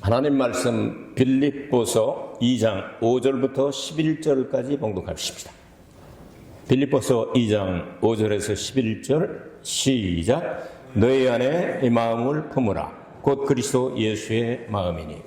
하나님 말씀 빌립보서 2장 5절부터 11절까지 봉독하십니다. 빌립보서 2장 5절에서 11절 시작. 너희 안에 이 마음을 품으라. 곧 그리스도 예수의 마음이니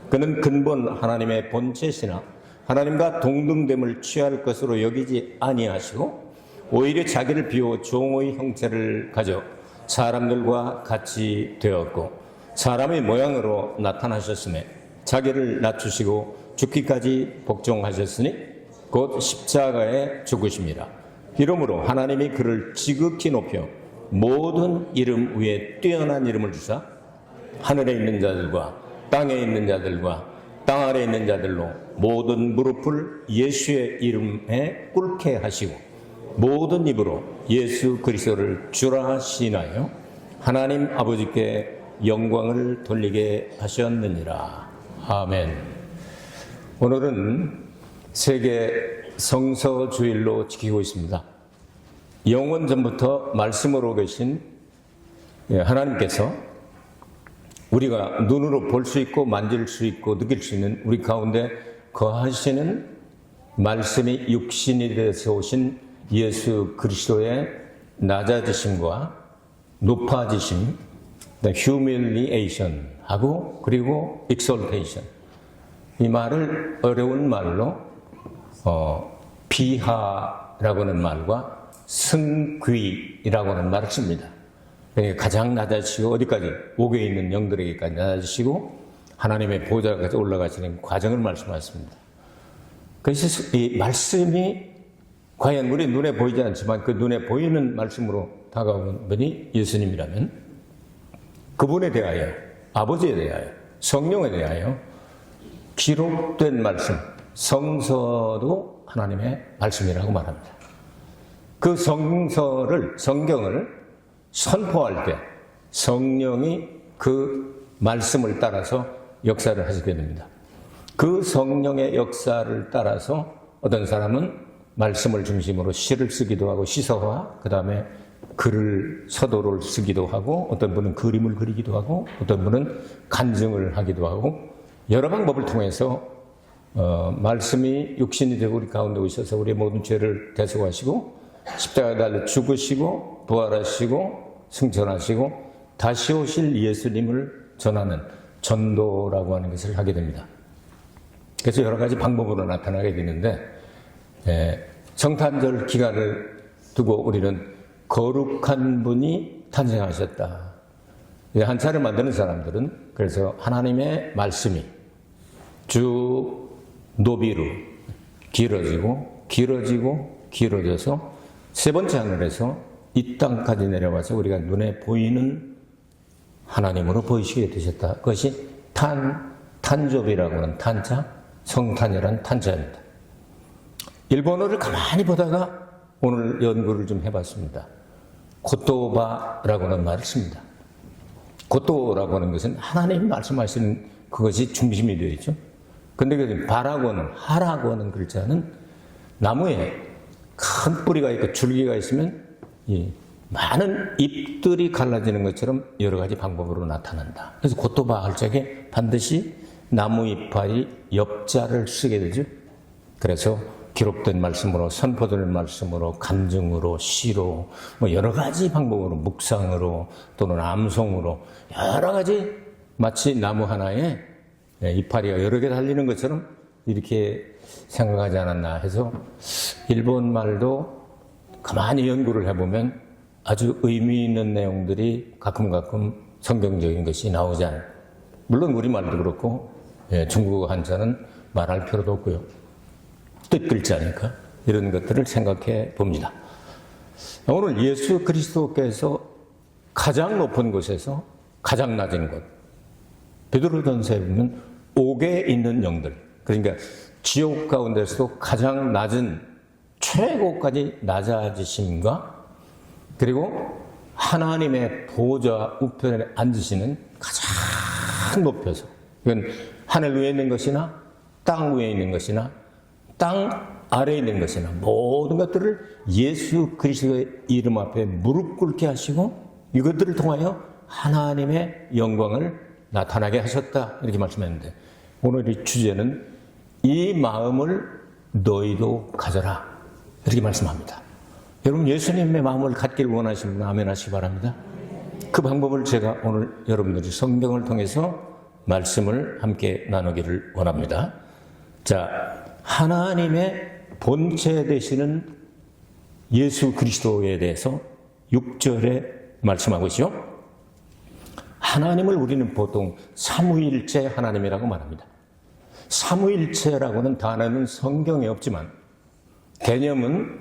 그는 근본 하나님의 본체시나 하나님과 동등됨을 취할 것으로 여기지 아니하시고 오히려 자기를 비워 종의 형체를 가져 사람들과 같이 되었고 사람의 모양으로 나타나셨음에 자기를 낮추시고 죽기까지 복종하셨으니 곧 십자가에 죽으심이라. 이러므로 하나님이 그를 지극히 높여 모든 이름 위에 뛰어난 이름을 주사 하늘에 있는 자들과 땅에 있는 자들과 땅 아래에 있는 자들로 모든 무릎을 예수의 이름에 꿇게 하시고 모든 입으로 예수 그리스도를 주라 시인하여 하나님 아버지께 영광을 돌리게 하셨느니라. 아멘. 오늘은 세계 성서주일로 지키고 있습니다. 영원 전부터 말씀으로 계신 하나님께서 우리가 눈으로 볼 수 있고 만질 수 있고 느낄 수 있는 우리 가운데 거하시는 말씀이 육신이 되어서 오신 예수 그리스도의 낮아지심과 높아지심, humiliation 하고 그리고 exaltation, 이 말을 어려운 말로 비하라고 하는 말과 승귀라고 하는 말을 씁니다. 그러니까 가장 낮아지시고 어디까지? 옥에 있는 영들에게까지 낮아지시고 하나님의 보좌까지 올라가시는 과정을 말씀하십니다. 그래서 이 말씀이 과연 우리 눈에 보이지 않지만 그 눈에 보이는 말씀으로 다가오는 분이 예수님이라면 그분에 대하여, 아버지에 대하여, 성령에 대하여 기록된 말씀, 성서도 하나님의 말씀이라고 말합니다. 그 성경을 선포할 때 성령이 그 말씀을 따라서 역사를 하시게 됩니다. 그 성령의 역사를 따라서 어떤 사람은 말씀을 중심으로 시를 쓰기도 하고 시서와 그 다음에 글을 서도를 쓰기도 하고 어떤 분은 그림을 그리기도 하고 어떤 분은 간증을 하기도 하고 여러 방법을 통해서 말씀이 육신이 되고 우리 가운데 오셔서 우리의 모든 죄를 대속하시고 십자가에 달려 죽으시고 부활하시고 승천하시고 다시 오실 예수님을 전하는 전도라고 하는 것을 하게 됩니다. 그래서 여러 가지 방법으로 나타나게 되는데 성탄절 기간을 두고 우리는 거룩한 분이 탄생하셨다. 한차를 만드는 사람들은 그래서 하나님의 말씀이 쭉 노비로 길어져서 세 번째 하늘에서 이 땅까지 내려와서 우리가 눈에 보이는 하나님으로 보이시게 되셨다. 그것이 탄조비라고 하는 탄자, 성탄이라는 탄자입니다. 일본어를 가만히 보다가 오늘 연구를 좀 해봤습니다. 고토바라고 하는 말을 씁니다. 고토라고 하는 것은 하나님이 말씀하시는 그것이 중심이 되어 있죠. 근데 그 바라고 하는, 하라고 하는 글자는 나무에 큰 뿌리가 있고 줄기가 있으면 많은 잎들이 갈라지는 것처럼 여러 가지 방법으로 나타난다. 그래서 고토바 할 적에 반드시 나무 이파리 옆자를 쓰게 되죠. 그래서 기록된 말씀으로, 선포되는 말씀으로, 간증으로, 시로, 여러 가지 방법으로, 묵상으로, 또는 암송으로, 여러 가지 마치 나무 하나에 이파리가 여러 개 달리는 것처럼 이렇게 생각하지 않았나 해서 일본 말도 가만히 연구를 해보면 아주 의미 있는 내용들이 가끔 성경적인 것이 나오지 않아요. 물론 우리말도 그렇고 중국어 한자는 말할 필요도 없고요. 뜻 글자니까 이런 것들을 생각해 봅니다. 오늘 예수 그리스도께서 가장 높은 곳에서 가장 낮은 곳, 베드로전서에 보면 옥에 있는 영들, 그러니까 지옥 가운데서도 가장 낮은 최고까지 낮아지심과 그리고 하나님의 보좌 우편에 앉으시는 가장 높여서, 이건 하늘 위에 있는 것이나 땅 위에 있는 것이나 땅 아래에 있는 것이나 모든 것들을 예수 그리스도의 이름 앞에 무릎 꿇게 하시고 이것들을 통하여 하나님의 영광을 나타나게 하셨다. 이렇게 말씀했는데 오늘의 주제는 이 마음을 너희도 가져라. 이렇게 말씀합니다. 여러분 예수님의 마음을 갖기를 원하시는 분 아멘 하시기 바랍니다. 그 방법을 제가 오늘 여러분들이 성경을 통해서 말씀을 함께 나누기를 원합니다. 자, 하나님의 본체 되시는 예수 그리스도에 대해서 6절에 말씀하고 있죠. 하나님을 우리는 보통 삼위일체 하나님이라고 말합니다. 삼위일체라고는 단어는 성경에 없지만 개념은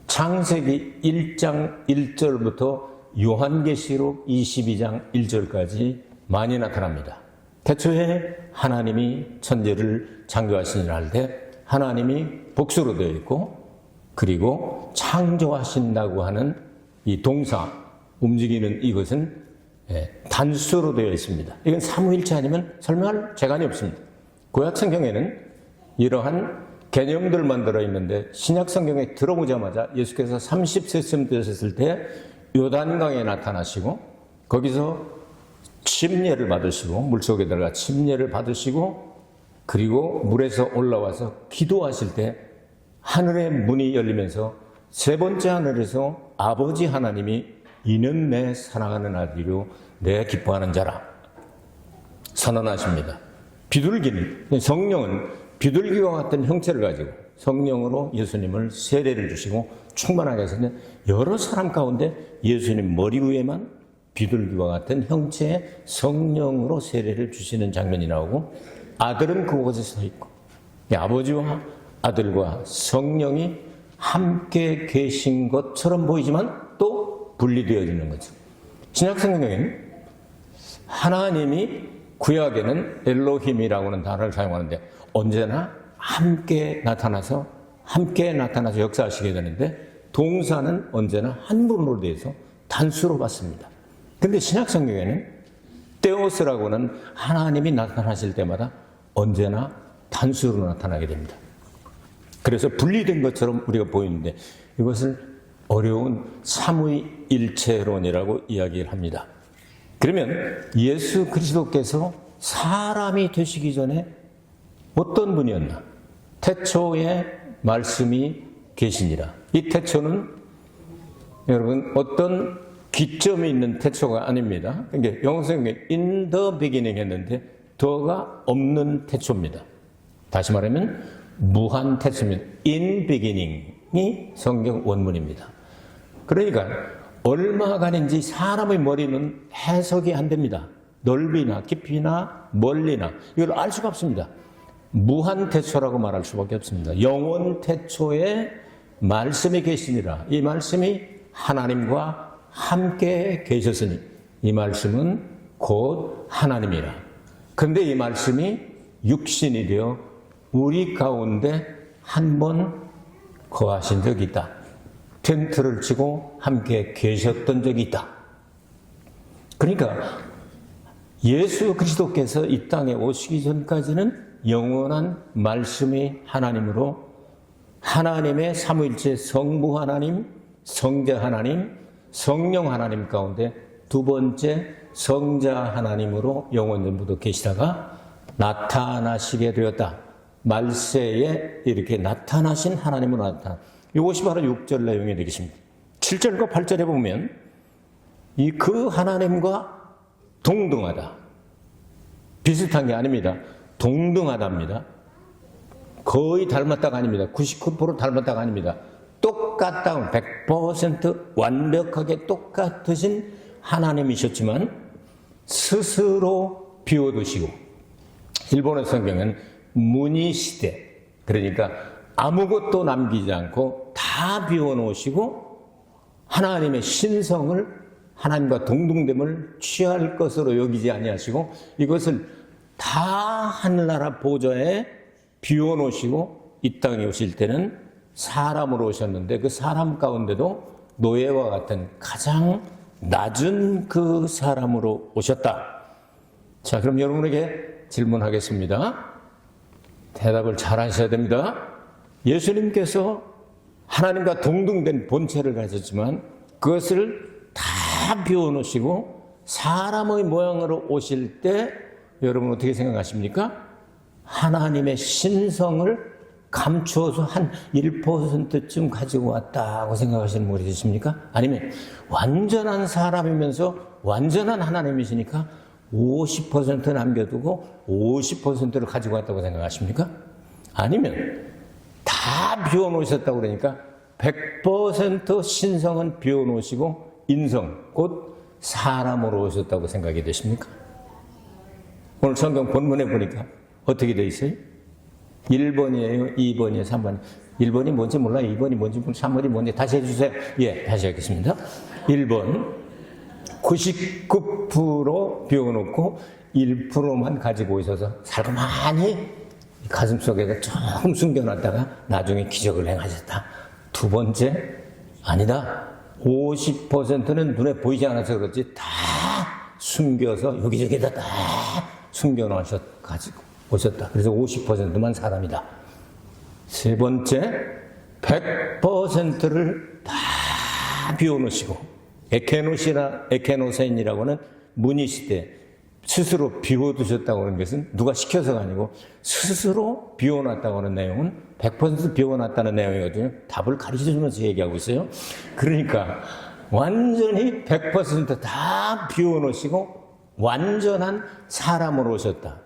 창세기 1장 1절부터 요한계시록 22장 1절까지 많이 나타납니다. 태초에 하나님이 천지를 창조하시니라 할 때 하나님이 복수로 되어 있고 그리고 창조하신다고 하는 이 동사 움직이는 이것은 단수로 되어 있습니다. 이건 삼위일체 아니면 설명할 재간이 없습니다. 구약 성경에는 이러한 개념들만 들어있는데 신약 성경에 들어오자마자 예수께서 30세쯤 되셨을 때 요단강에 나타나시고 거기서 침례를 받으시고 물속에 들어가 침례를 받으시고 그리고 물에서 올라와서 기도하실 때 하늘의 문이 열리면서 세 번째 하늘에서 아버지 하나님이 이는 내 사랑하는 아들이요 내 기뻐하는 자라 선언하십니다. 비둘기는 성령은 비둘기와 같은 형체를 가지고 성령으로 예수님을 세례를 주시고 충만하게 하셨는데 여러 사람 가운데 예수님 머리 위에만 비둘기와 같은 형체의 성령으로 세례를 주시는 장면이 나오고 아들은 그곳에 서 있고 아버지와 아들과 성령이 함께 계신 것처럼 보이지만 또 분리되어지는 거죠. 신약 성경에는 하나님이 구약에는 엘로힘이라고 하는 단어를 사용하는데 언제나 함께 나타나서 역사하시게 되는데 동사는 언제나 한 분으로 되어서 단수로 받습니다. 그런데 신약 성경에는 테오스라고는 하나님이 나타나실 때마다 언제나 단수로 나타나게 됩니다. 그래서 분리된 것처럼 우리가 보이는데 이것을 어려운 삼위일체론이라고 이야기를 합니다. 그러면 예수 그리스도께서 사람이 되시기 전에 어떤 분이었나? 태초에 말씀이 계시니라. 이 태초는 여러분 어떤 기점이 있는 태초가 아닙니다. 그러니까 영어 성경에 in the beginning 했는데 더가 없는 태초입니다. 다시 말하면 무한 태초입니다. in beginning이 성경 원문입니다. 그러니까 얼마간인지 사람의 머리는 해석이 안 됩니다. 넓이나 깊이나 멀리나 이걸 알 수가 없습니다. 무한 태초라고 말할 수밖에 없습니다. 영원 태초에 말씀이 계시니라. 이 말씀이 하나님과 함께 계셨으니 이 말씀은 곧 하나님이라. 그런데 이 말씀이 육신이 되어 우리 가운데 한 번 거하신 적이 있다. 텐트를 치고 함께 계셨던 적이 있다. 그러니까 예수 그리스도께서 이 땅에 오시기 전까지는 영원한 말씀이 하나님으로 하나님의 삼위일체 성부 하나님, 성자 하나님, 성령 하나님 가운데 두 번째 성자 하나님으로 영원전부터 계시다가 나타나시게 되었다. 말세에 이렇게 나타나신 하나님으로 나타나. 이것이 바로 6절 내용이 되겠습니다. 7절과 8절에 보면 이 그 하나님과 동등하다. 비슷한 게 아닙니다. 동등하답니다. 거의 닮았다가 아닙니다. 99% 닮았다가 아닙니다. 똑같다. 100% 완벽하게 똑같으신 하나님이셨지만 스스로 비워두시고 일본어 성경은 무니시대 그러니까 아무것도 남기지 않고 다 비워놓으시고 하나님의 신성을 하나님과 동등됨을 취할 것으로 여기지 아니하시고 이것을 다 하늘나라 보좌에 비워놓으시고 이 땅에 오실 때는 사람으로 오셨는데 그 사람 가운데도 노예와 같은 가장 낮은 그 사람으로 오셨다. 자, 그럼 여러분에게 질문하겠습니다. 대답을 잘 하셔야 됩니다. 예수님께서 하나님과 동등된 본체를 가졌지만 그것을 다 비워놓으시고 사람의 모양으로 오실 때 여러분 어떻게 생각하십니까? 하나님의 신성을 감추어서 한 1%쯤 가지고 왔다고 생각하시는 분이 계십니까? 아니면 완전한 사람이면서 완전한 하나님이시니까 50% 남겨두고 50%를 가지고 왔다고 생각하십니까? 아니면 다 비워놓으셨다고 그러니까 100% 신성은 비워놓으시고 인성, 곧 사람으로 오셨다고 생각이 되십니까? 오늘 성경 본문에 보니까 어떻게 되어 있어요? 1번이에요? 2번이에요? 3번이에요? 1번이 뭔지 몰라요? 2번이 뭔지 몰라요? 3번이 뭔지 다시 해주세요. 예, 다시 하겠습니다. 1번 99% 비워놓고 1%만 가지고 있어서 살그마니 가슴속에서 조금 숨겨놨다가 나중에 기적을 행하셨다. 두 번째, 아니다. 50%는 눈에 보이지 않아서 그렇지 다 숨겨서 여기저기다 다 숨겨놓으셔가지고 오셨다. 그래서 50%만 사람이다. 세 번째, 100%를 다 비워놓으시고 에케노세인이라고 하는 문의시대 스스로 비워두셨다고 하는 것은 누가 시켜서가 아니고 스스로 비워놨다고 하는 내용은 100% 비워놨다는 내용이거든요. 답을 가르쳐주면서 얘기하고 있어요. 그러니까 완전히 100%다 비워놓으시고 완전한 사람으로 오셨다.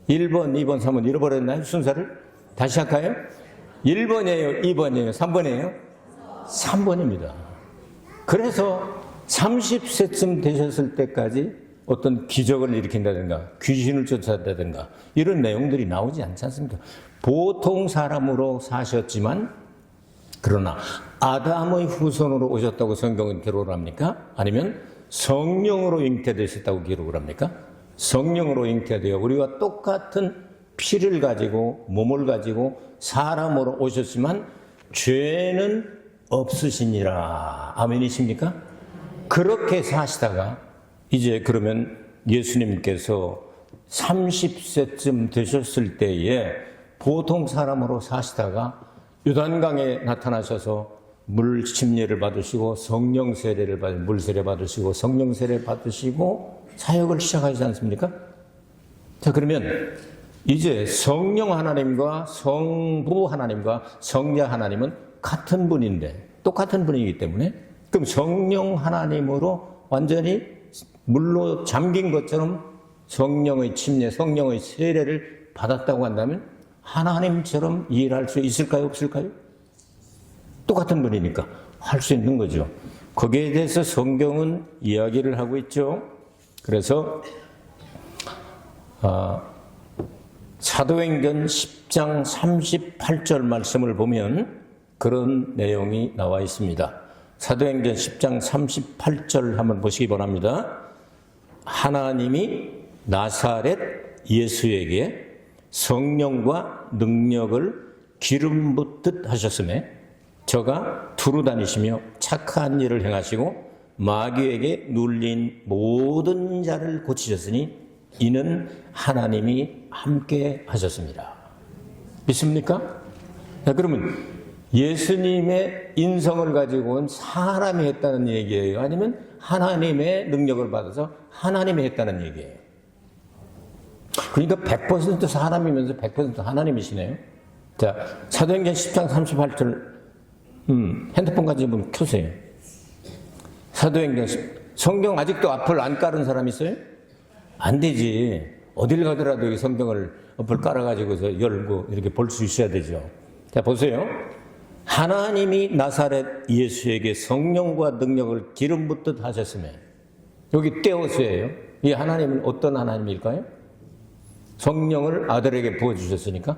1번, 2번, 3번 잃어버렸나요? 순서를? 다시 할까요? 1번이에요? 2번이에요? 3번이에요? 3번입니다. 그래서 30세쯤 되셨을 때까지 어떤 기적을 일으킨다든가 귀신을 쫓아다든가 이런 내용들이 나오지 않지 않습니까? 보통 사람으로 사셨지만 그러나 아담의 후손으로 오셨다고 성경은 기록을 합니까? 아니면 성령으로 잉태되셨다고 기록을 합니까? 성령으로 잉태되어 우리와 똑같은 피를 가지고 몸을 가지고 사람으로 오셨지만 죄는 없으시니라. 아멘이십니까? 그렇게 사시다가 이제 그러면 예수님께서 30세쯤 되셨을 때에 보통 사람으로 사시다가 요단강에 나타나셔서 물 침례를 받으시고 성령 세례를 물 세례 받으시고 성령 세례 받으시고 사역을 시작하시지 않습니까? 자, 그러면 이제 성령 하나님과 성부 하나님과 성자 하나님은 같은 분인데 똑같은 분이기 때문에 그럼 성령 하나님으로 완전히 물로 잠긴 것처럼 성령의 침례, 성령의 세례를 받았다고 한다면 하나님처럼 일할 수 있을까요? 없을까요? 똑같은 분이니까 할 수 있는 거죠. 거기에 대해서 성경은 이야기를 하고 있죠. 그래서 사도행전 10장 38절 말씀을 보면 그런 내용이 나와 있습니다. 사도행전 10장 38절 한번 보시기 바랍니다. 하나님이 나사렛 예수에게 성령과 능력을 기름 붓듯 하셨음에 저가 두루 다니시며 착한 일을 행하시고 마귀에게 눌린 모든 자를 고치셨으니 이는 하나님이 함께 하셨습니다. 믿습니까? 자, 그러면 예수님의 인성을 가지고 온 사람이 했다는 얘기예요? 아니면 하나님의 능력을 받아서 하나님이 했다는 얘기예요? 그러니까 100% 사람이면서 100% 하나님이시네요. 자, 사도행전 10장 38절 핸드폰 가지고 켜세요. 사도행전 성경 아직도 앞을 안 깔은 사람 있어요? 안 되지. 어딜 가더라도 이 성경을 앞을 깔아가지고서 열고 이렇게 볼 수 있어야 되죠. 자, 보세요. 하나님이 나사렛 예수에게 성령과 능력을 기름 붓듯 하셨으며 여기 떼어서예요. 이 하나님은 어떤 하나님일까요? 성령을 아들에게 부어주셨으니까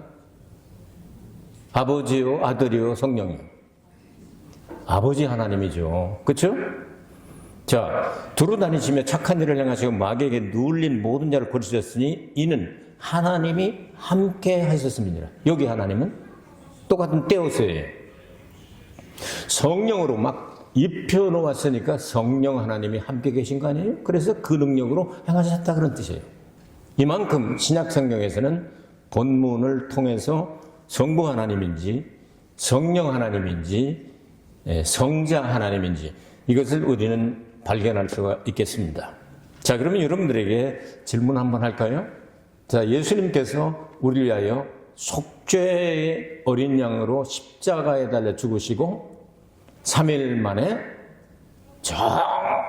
아버지요 아들이요 성령이요. 아버지 하나님이죠. 그렇죠? 자, 두루 다니시며 착한 일을 행하시고 마귀에게 눌린 모든 자를 고치셨으니 이는 하나님이 함께 하셨습니다. 여기 하나님은 똑같은 떼어서예요. 성령으로 막 입혀놓았으니까 성령 하나님이 함께 계신 거 아니에요? 그래서 그 능력으로 행하셨다 그런 뜻이에요. 이만큼 신약 성경에서는 본문을 통해서 성부 하나님인지 성령 하나님인지 성자 하나님인지 이것을 우리는 발견할 수가 있겠습니다. 자, 그러면 여러분들에게 질문 한번 할까요? 자, 예수님께서 우리를 위하여 속죄의 어린 양으로 십자가에 달려 죽으시고 3일 만에 저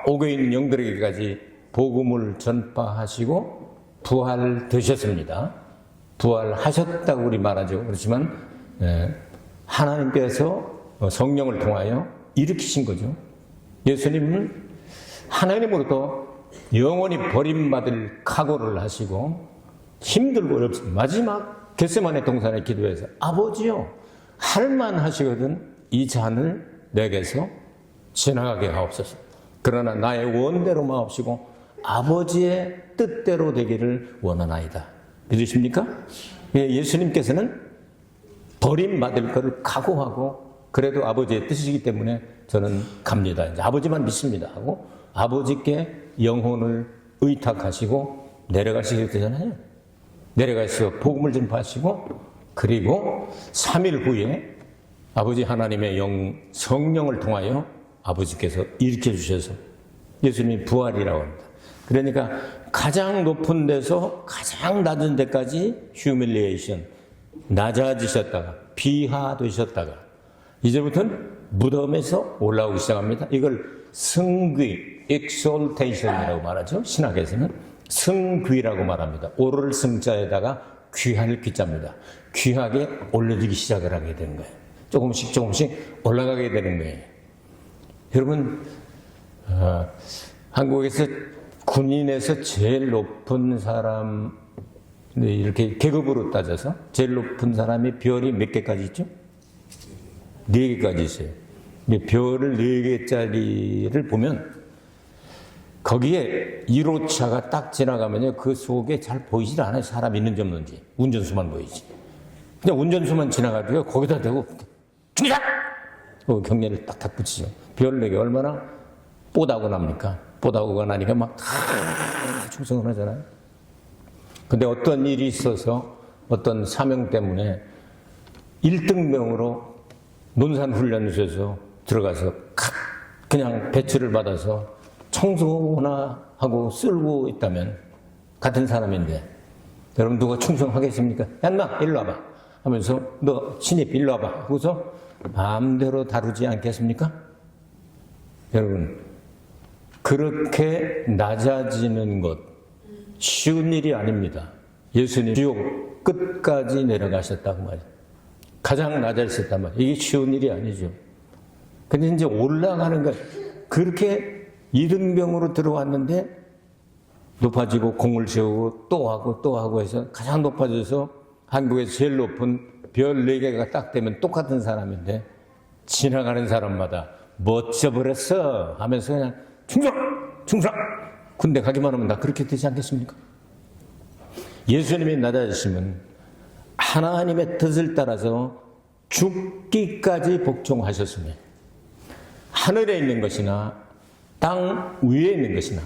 옥에 있는 영들에게까지 복음을 전파하시고 부활되셨습니다. 부활하셨다고 우리 말하죠. 그렇지만 하나님께서 성령을 통하여 일으키신 거죠. 예수님은 하나님으로부터 영원히 버림받을 각오를 하시고 힘들고 어렵습니다. 마지막 겟세마네 동산의 기도에서 아버지요, 할만 하시거든 이 잔을 내게서 지나가게 하옵소서. 그러나 나의 원대로 마옵시고 아버지의 뜻대로 되기를 원하나이다. 믿으십니까? 예수님께서는 버림받을 것을 각오하고 그래도 아버지의 뜻이기 때문에 저는 갑니다. 이제 아버지만 믿습니다 하고 아버지께 영혼을 의탁하시고 내려가시게 되잖아요. 내려가서 복음을 전파하시고 그리고 3일 후에 아버지 하나님의 성령을 통하여 아버지께서 일으켜 주셔서 예수님이 부활이라고 합니다. 그러니까 가장 높은 데서 가장 낮은 데까지 휴밀리에이션, 낮아지셨다가 비하되셨다가 이제부터는 무덤에서 올라오기 시작합니다. 이걸 승귀, exaltation이라고 말하죠. 신학에서는 승귀라고 말합니다. 오를 승자에다가 귀할 귀자입니다. 귀하게 올려지기 시작을 하게 되는 거예요. 조금씩 올라가게 되는 거예요. 여러분, 한국에서 군인에서 제일 높은 사람, 이렇게 계급으로 따져서 제일 높은 사람이 별이 몇 개까지 있죠? 4개까지 있어요. 별을 4개짜리를 보면 거기에 1호차가 딱 지나가면요, 그 속에 잘 보이질 않아요. 사람 있는지 없는지. 운전수만 보이지. 그냥 운전수만 지나가도요, 거기다 대고 중이다! 경례를 딱딱 붙이죠. 별 4개 얼마나 뽀다고 납니까? 뽀다고가 나니까 막 다 충성을 하잖아요. 근데 어떤 일이 있어서 어떤 사명 때문에 1등병으로 논산훈련소에서 들어가서 그냥 배치를 받아서 청소나 하고 쓸고 있다면 같은 사람인데 여러분 누가 충성하겠습니까? 야 인마 일로 와봐 하면서 너 신입 일로 와봐 하고서 마음대로 다루지 않겠습니까? 여러분 그렇게 낮아지는 것 쉬운 일이 아닙니다. 예수님 지옥 끝까지 내려가셨다고 말이에요. 가장 낮아졌단 말이에요. 이게 쉬운 일이 아니죠. 근데 이제 올라가는 것 그렇게 이등병으로 들어왔는데 높아지고 공을 세우고 또 하고 해서 가장 높아져서 한국에서 제일 높은 별 4개가 딱 되면 똑같은 사람인데 지나가는 사람마다 멋져버렸어 하면서 그냥 충성 군대 가기만 하면 나 그렇게 되지 않겠습니까? 예수님이 낮아지시면 하나님의 뜻을 따라서 죽기까지 복종하셨으면 하늘에 있는 것이나 땅 위에 있는 것이나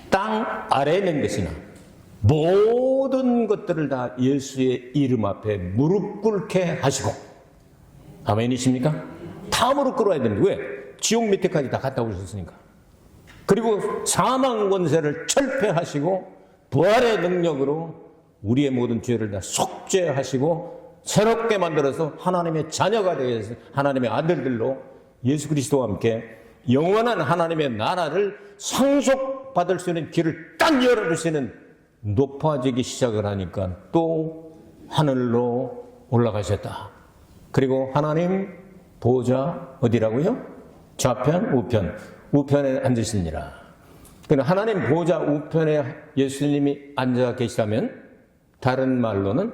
땅 아래에 있는 것이나 모든 것들을 다 예수의 이름 앞에 무릎 꿇게 하시고 아멘이십니까? 다 무릎 꿇어야 됩니다. 왜? 지옥 밑에까지 다 갔다 오셨으니까. 그리고 사망 권세를 철폐하시고 부활의 능력으로 우리의 모든 죄를 다 속죄하시고 새롭게 만들어서 하나님의 자녀가 되게 해서 하나님의 아들들로 예수 그리스도와 함께 영원한 하나님의 나라를 상속받을 수 있는 길을 딱 열어주시는 높아지기 시작을 하니까 또 하늘로 올라가셨다. 그리고 하나님 보좌 어디라고요? 좌편, 우편. 우편에 앉으시니라. 그러나 하나님 보좌 우편에 예수님이 앉아 계시다면 다른 말로는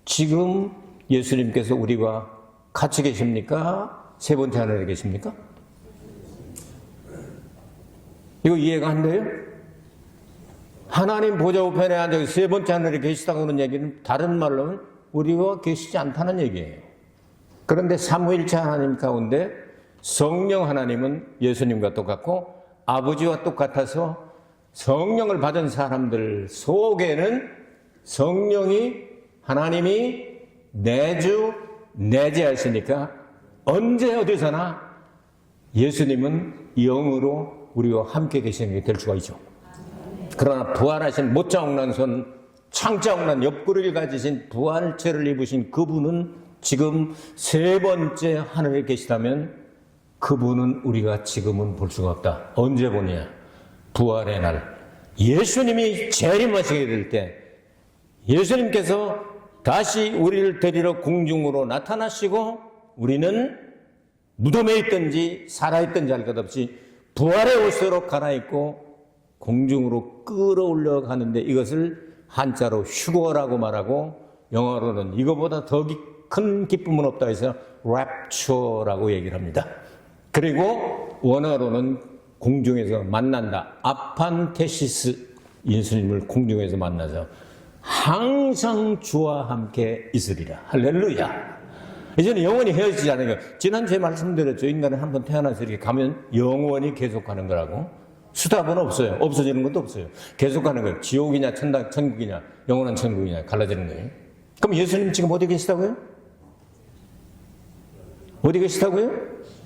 지금 예수님께서 우리와 같이 계십니까? 세 번째 하늘에 계십니까? 이거 이해가 안 돼요? 하나님 보좌 우편에 앉아 세 번째 하늘에 계시다고 하는 얘기는 다른 말로는 우리와 계시지 않다는 얘기예요. 그런데 삼위일체 하나님 가운데 성령 하나님은 예수님과 똑같고 아버지와 똑같아서 성령을 받은 사람들 속에는 성령이 하나님이 내주 내재하시니까 언제 어디서나 예수님은 영으로 우리와 함께 계시는 게 될 수가 있죠. 그러나 부활하신 못자국난 손 창자옥난 옆구리를 가지신 부활체를 입으신 그분은 지금 세 번째 하늘에 계시다면 그분은 우리가 지금은 볼 수가 없다. 언제 보냐? 부활의 날. 예수님이 재림하시게 될 때 예수님께서 다시 우리를 데리러 공중으로 나타나시고 우리는 무덤에 있든지 살아있든지 할 것 없이 부활의 옷으로 갈아입고 공중으로 끌어올려 가는데 이것을 한자로 휴거라고 말하고 영어로는 이거보다 더 큰 기쁨은 없다 해서 rapture라고 얘기를 합니다. 그리고 원어로는 공중에서 만난다. 아판테시스. 예수님을 공중에서 만나서 항상 주와 함께 있으리라. 할렐루야. 이제는 영원히 헤어지지 않아요. 지난주에 말씀드렸죠. 인간은 한번 태어나서 이렇게 가면 영원히 계속하는 거라고. 수답은 없어요. 없어지는 것도 없어요. 계속하는 거예요. 지옥이냐 천국이냐 영원한 천국이냐 갈라지는 거예요. 그럼 예수님 지금 어디 계시다고요? 어디 계시다고요?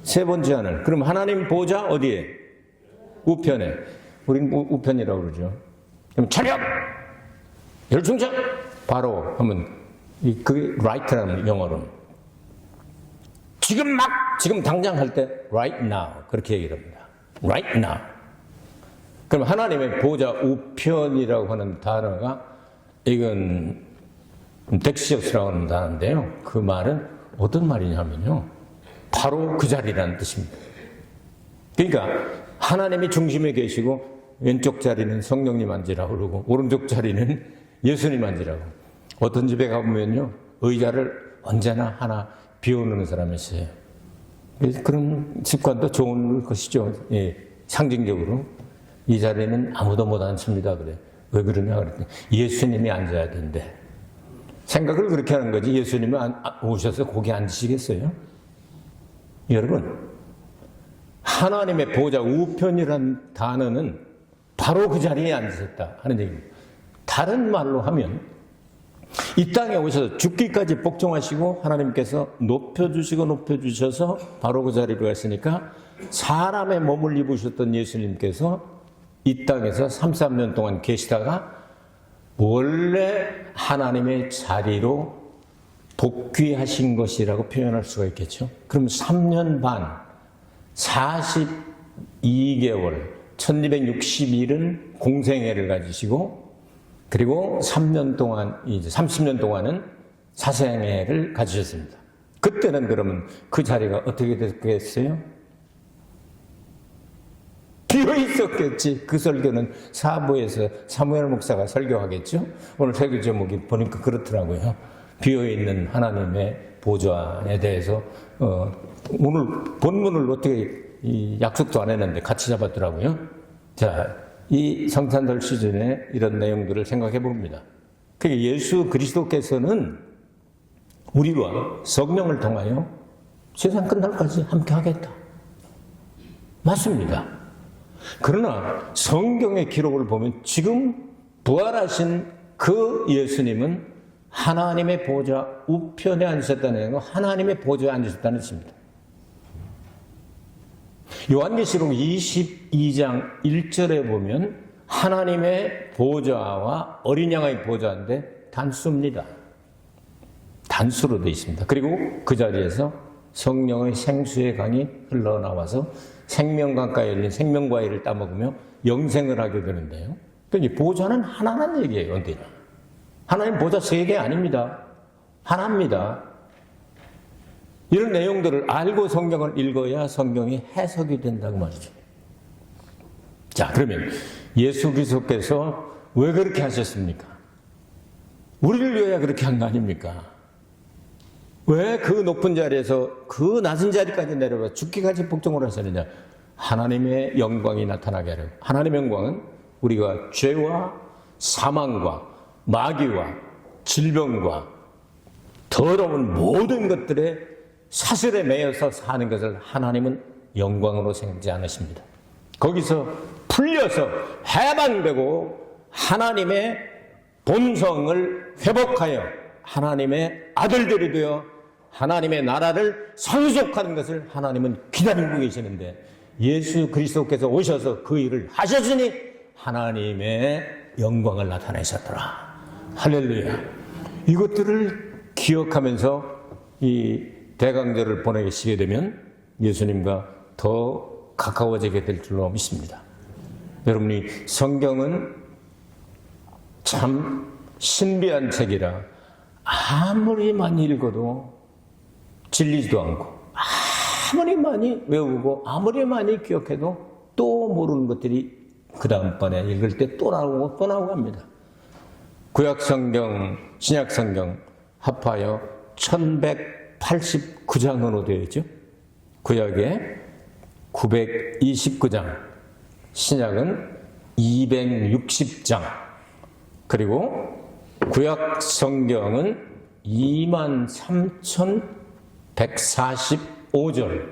세 번째 하늘. 그럼 하나님 보좌 어디에? 우편에. 우린 우편이라고 그러죠. 그럼 차렷! 열중전! 바로 하면 그게 right라는 영어로는. 지금 당장 할 때 right now 그렇게 얘기를 합니다. right now. 그럼 하나님의 보좌 우편이라고 하는 단어가 이건 덱시어스라고 하는 단어인데요. 그 말은 어떤 말이냐면요. 바로 그 자리라는 뜻입니다. 그러니까 하나님이 중심에 계시고 왼쪽 자리는 성령님 앉으라고 그러고 오른쪽 자리는 예수님 앉으라고. 어떤 집에 가보면요. 의자를 언제나 하나 비워놓는 사람이 있어요. 그런 습관도 좋은 것이죠. 예, 상징적으로. 이 자리는 아무도 못 앉습니다. 그래. 왜 그러냐 그랬더니 예수님이 앉아야 된대. 생각을 그렇게 하는 거지. 예수님이 오셔서 거기 앉으시겠어요? 여러분, 하나님의 보좌 우편이라는 단어는 바로 그 자리에 앉으셨다 하는 얘기입니다. 다른 말로 하면 이 땅에 오셔서 죽기까지 복종하시고 하나님께서 높여주셔서 바로 그 자리로 했으니까 사람의 몸을 입으셨던 예수님께서 이 땅에서 33년 동안 계시다가 원래 하나님의 자리로 복귀하신 것이라고 표현할 수가 있겠죠. 그럼 3년 반, 42개월, 1260일은 공생애를 가지시고 그리고 3년 동안, 이제 30년 동안은 사생애를 가지셨습니다. 그때는 그러면 그 자리가 어떻게 됐겠어요? 비어 있었겠지. 그 설교는 사부에서 사무엘 목사가 설교하겠죠. 오늘 설교 제목이 보니까 그렇더라고요. 비어있는 하나님의 보좌에 대해서 오늘 본문을 어떻게 약속도 안 했는데 같이 잡았더라고요. 자, 이 성탄절 시즌에 이런 내용들을 생각해 봅니다. 그러니까 예수 그리스도께서는 우리와 성령을 통하여 세상 끝날까지 함께 하겠다. 맞습니다. 그러나 성경의 기록을 보면 지금 부활하신 그 예수님은 하나님의 보좌 우편에 앉으셨다는 거, 하나님의 보좌에 앉으셨다는 뜻입니다. 요한계시록 22장 1절에 보면 하나님의 보좌와 어린 양의 보좌인데 단수입니다. 단수로 되어 있습니다. 그리고 그 자리에서 성령의 생수의 강이 흘러나와서 생명강가에 열린 생명과일을 따먹으며 영생을 하게 되는데요. 그러니까 보좌는 하나라는 얘기예요. 언제나. 하나님 보좌 세 개 아닙니다. 하나입니다. 이런 내용들을 알고 성경을 읽어야 성경이 해석이 된다고 말이죠. 자, 그러면 예수 그리스도께서 왜 그렇게 하셨습니까? 우리를 위하여 그렇게 한 거 아닙니까? 왜 그 높은 자리에서 그 낮은 자리까지 내려와 죽기까지 복종을 하셨느냐? 하나님의 영광이 나타나게 하려고. 하나님의 영광은 우리가 죄와 사망과 마귀와 질병과 더러운 모든 것들의 사슬에 매여서 사는 것을 하나님은 영광으로 생각지 않으십니다. 거기서 풀려서 해방되고 하나님의 본성을 회복하여 하나님의 아들들이 되어 하나님의 나라를 상속하는 것을 하나님은 기다리고 계시는데 예수 그리스도께서 오셔서 그 일을 하셨으니 하나님의 영광을 나타내셨더라. 할렐루야. 이것들을 기억하면서 이 대강절을 보내시게 되면 예수님과 더 가까워지게 될 줄로 믿습니다. 여러분이 성경은 참 신비한 책이라 아무리 많이 읽어도 질리지도 않고, 아무리 많이 외우고 아무리 많이 기억해도 또 모르는 것들이 그 다음번에 읽을 때 또 나오고 또 나오고 합니다. 구약성경, 신약성경 합하여 1189장으로 되어 있죠. 구약에 929장, 신약은 260장, 그리고 구약성경은 23,145절,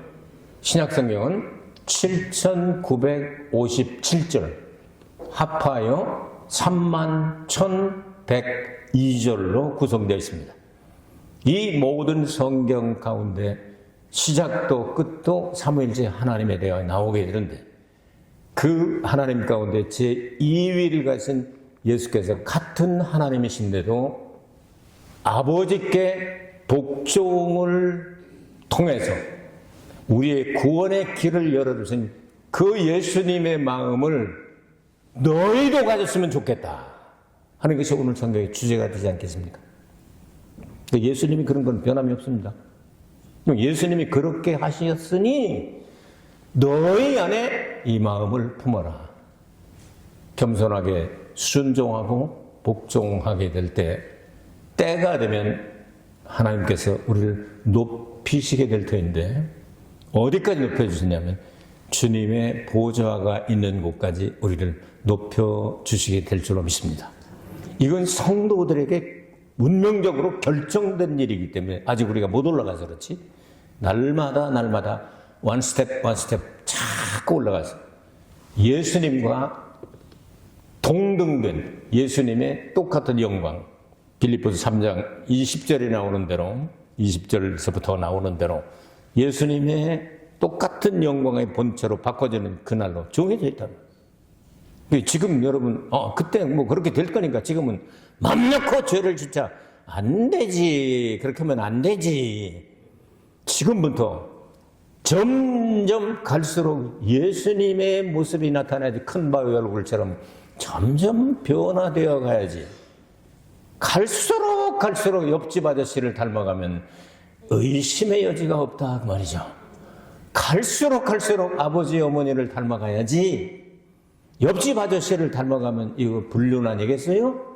신약성경은 7,957절, 합하여 31,102절로 구성되어 있습니다. 이 모든 성경 가운데 시작도 끝도 사무엘제 하나님에 대하여 나오게 되는데, 그 하나님 가운데 제2위를 가진 예수께서 같은 하나님이신데도 아버지께 복종을 통해서 우리의 구원의 길을 열어주신 그 예수님의 마음을 너희도 가졌으면 좋겠다 하는 것이 오늘 성경의 주제가 되지 않겠습니까? 예수님이 그런 건 변함이 없습니다. 예수님이 그렇게 하셨으니 너희 안에 이 마음을 품어라. 겸손하게 순종하고 복종하게 될 때가 되면 하나님께서 우리를 높이시게 될 터인데, 어디까지 높여주시냐면 주님의 보좌가 있는 곳까지 우리를 높여주시게 될 줄로 믿습니다. 이건 성도들에게 운명적으로 결정된 일이기 때문에 아직 우리가 못 올라가서 그렇지, 날마다 원 스텝 자꾸 올라가서 예수님과 동등된 예수님의 똑같은 영광, 빌립보서 3장 20절에 나오는 대로, 20절에서부터 나오는 대로 예수님의 똑같은 영광의 본체로 바꿔지는 그날로 정해져 있다는 거예요. 지금 여러분 그때 뭐 그렇게 될 거니까 지금은 맘 놓고 죄를 짓자, 안 되지. 그렇게 하면 안 되지. 지금부터 점점 갈수록 예수님의 모습이 나타나야지. 큰 바위 얼굴처럼 점점 변화되어 가야지. 갈수록 옆집 아저씨를 닮아가면 의심의 여지가 없다 그 말이죠. 갈수록 아버지 어머니를 닮아가야지. 옆집 아저씨를 닮아가면 이거 불륜 아니겠어요?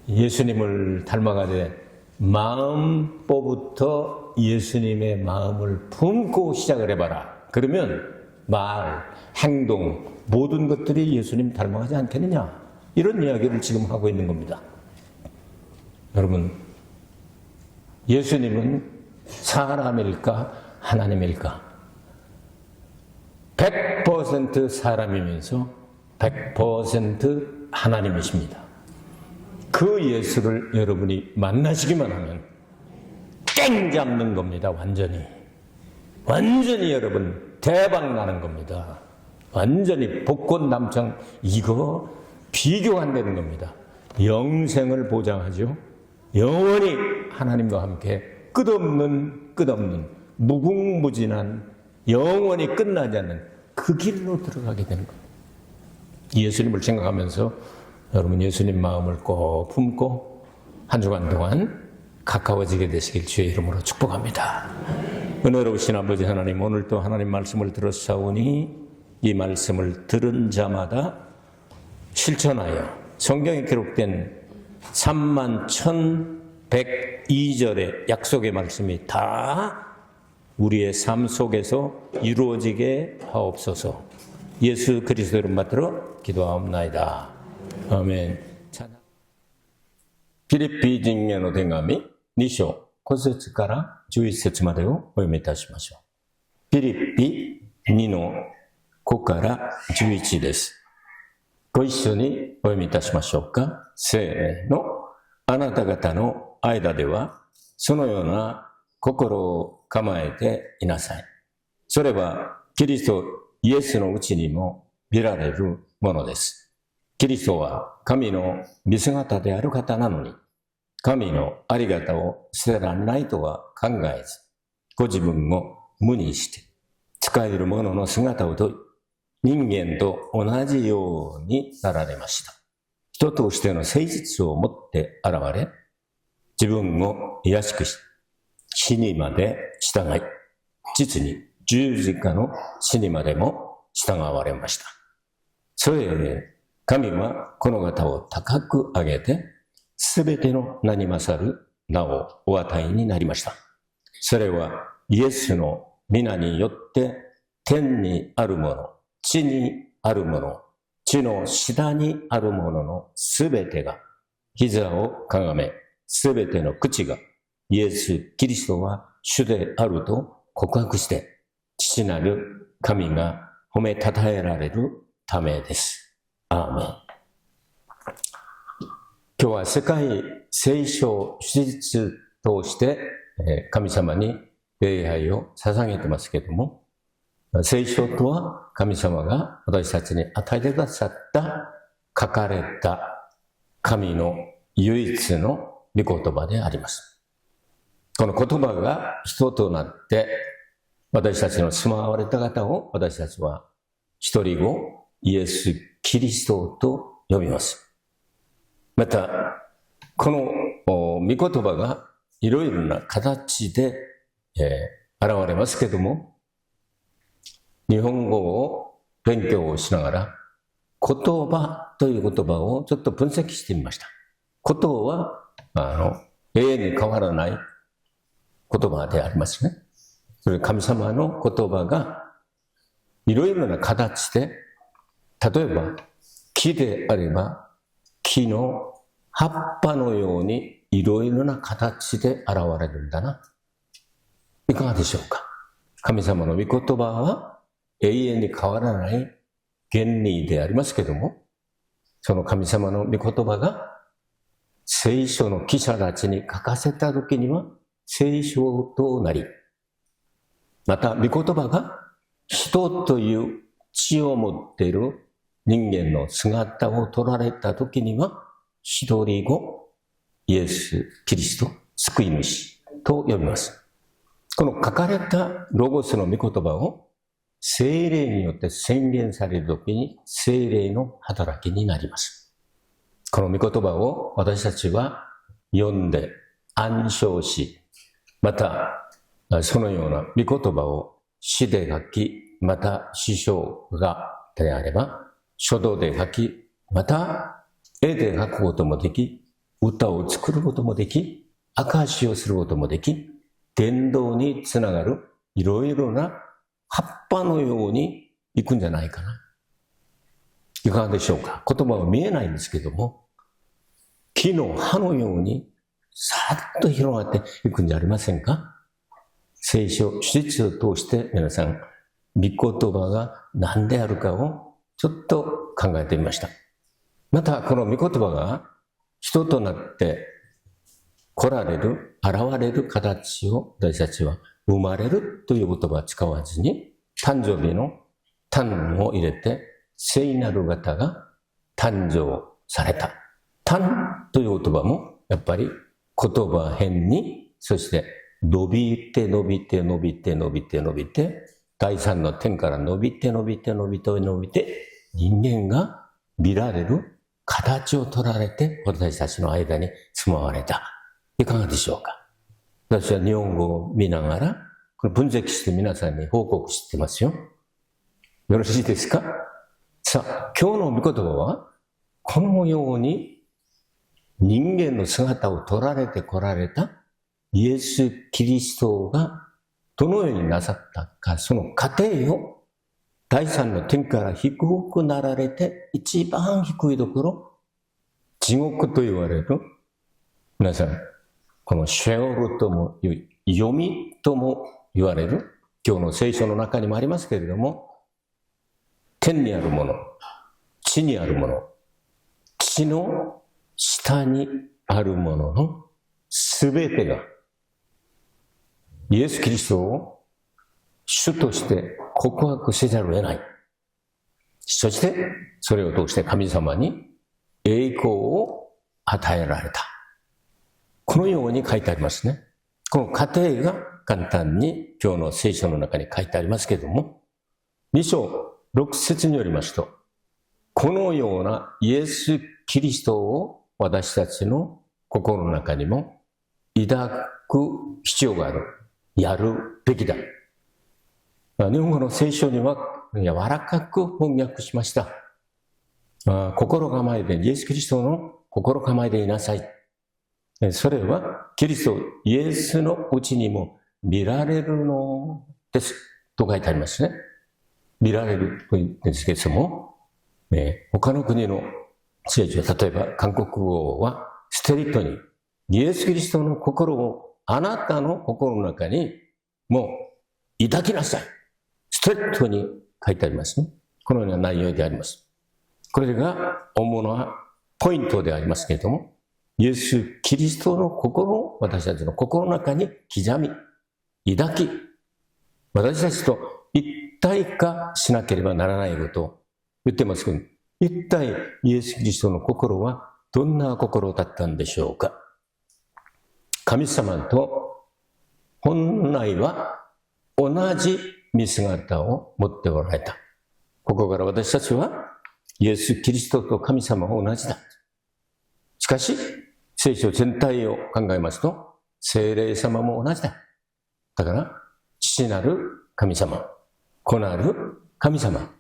예수님을 닮아가되 마음보부터 예수님의 마음을 품고 시작을 해봐라. 그러면 말, 행동, 모든 것들이 예수님 닮아가지 않겠느냐, 이런 이야기를 지금 하고 있는 겁니다. 여러분, 예수님은 사람일까 하나님일까? 100% 사람이면서 100% 하나님이십니다. 그 예수를 여러분이 만나시기만 하면 땡 잡는 겁니다. 완전히 여러분 대박 나는 겁니다. 완전히 복권 남창, 이거 비교 안 되는 겁니다. 영생을 보장하죠. 영원히 하나님과 함께 끝없는 무궁무진한, 영원히 끝나지 않는 그 길로 들어가게 되는 겁니다. 예수님을 생각하면서 여러분 예수님 마음을 꼭 품고 한 주간 동안 가까워지게 되시길 주의 이름으로 축복합니다. 은혜로우신 아버지 하나님, 오늘도 하나님 말씀을 들었사오니 이 말씀을 들은 자마다 실천하여 성경에 기록된 31,102절의 약속의 말씀이 다 우리의 삶 속에서 이루어지게 하옵소서. 예수 그리스도 이름 받들어 기도하옵나이다. 아멘. 피리피人への手紙2章5節から11節までをお読みいたしましょう。ピリピ2の5から11です。ご一緒にお読みいたしましょうか。せーの。あなた方の間ではそのような心を構えていなさい。それはキリストイエスのうちにも見られるものです。キリストは神の見姿である方なのに、神のありがたを捨てられないとは考えず、ご自分を無にして、使える者の姿をとり、人間と同じようになられました。人としての誠実をもって現れ、自分を卑しくし、死にまで従い、実に十字架の死にまでも従われました。それゆえ、神はこの方を高く上げて、すべての名に勝る名をお与えになりました。それはイエスの皆によって天にあるもの、地にあるもの、地の下にあるもののすべてが膝をかがめ、すべての口がイエス・キリストは主であると告白して、父なる神が褒めたたえられるためです。アーメン。今日は世界聖書史実として神様に礼拝を捧げてますけども、聖書とは神様が私たちに与えてくださった書かれた神の唯一の御言葉であります。この言葉が人となって私たちの住まわれた方を私たちは一人子イエス・キリストと呼びます。またこの御言葉がいろいろな形で、現れますけども、日本語を勉強しながら言葉という言葉をちょっと分析してみました。ことは永遠に変わらない言葉でありますね。それ神様の言葉がいろいろな形で、例えば木であれば木の葉っぱのようにいろいろな形で現れるんだな。いかがでしょうか。神様の御言葉は永遠に変わらない原理でありますけども、その神様の御言葉が聖書の記者たちに書かせたときには聖書となり、また御言葉が人という血を持っている人間の姿を取られたときには一人子イエス・キリスト救い主と呼びます。この書かれたロゴスの御言葉を聖霊によって宣言されるときに聖霊の働きになります。この御言葉を私たちは読んで暗唱し、またそのような御言葉を詩で書き、また詩章がであれば書道で書き、また絵で書くこともでき、歌を作ることもでき、証しをすることもでき、伝道につながるいろいろな葉っぱのようにいくんじゃないかな。いかがでしょうか。言葉は見えないんですけども、木の葉のようにさっと広がっていくんじゃありませんか。聖書、史実を通して皆さん、御言葉が何であるかをちょっと考えてみました。またこの御言葉が人となって来られる、現れる形を私たちは生まれるという言葉を使わずに、誕生日の誕を入れて聖なる方が誕生された。誕という言葉もやっぱり言葉変に、そして伸びて伸びて伸びて伸びて伸びて、第三の天から伸びて伸びて伸びて伸びて、人間が見られる形を取られて私たちの間に住まわれた。いかがでしょうか。私は日本語を見ながらこれ分析して皆さんに報告してますよ。よろしいですか。さあ、今日の御言葉はこのように人間の姿を取られて来られたイエス・キリストがどのようになさったか、その過程を第三の天から低くなられて、一番低いところ、地獄と言われる、皆さん、このシェオルとも言う、読みとも言われる、今日の聖書の中にもありますけれども、天にあるもの、地にあるもの、地の下にあるもののすべてが、イエス・キリストを主として告白せざるを得ない。そして、それを通して神様に栄光を与えられた。このように書いてありますね。この過程が簡単に今日の聖書の中に書いてありますけれども、2章6節によりますと、このようなイエス・キリストを私たちの心の中にも抱く必要がある。やるべきだ。日本語の聖書には柔らかく翻訳しました。心構えで、イエス・キリストの心構えでいなさい。それはキリスト、イエスのうちにも見られるのです。と書いてありますね。見られるというんですけれども、他の国の聖書、例えば韓国語はストレートに、イエス・キリストの心をあなたの心の中にもう抱きなさい。ストレートに書いてありますね。このような内容であります。これが主なポイントでありますけれども、イエス・キリストの心を私たちの心の中に刻み、抱き、私たちと一体化しなければならないことを言ってますけど、一体イエス・キリストの心はどんな心だったんでしょうか。神様と本来は同じ見姿を持っておられた。ここから私たちはイエス・キリストと神様は同じだ。しかし、聖書全体を考えますと、聖霊様も同じだ。だから、父なる神様、子なる神様、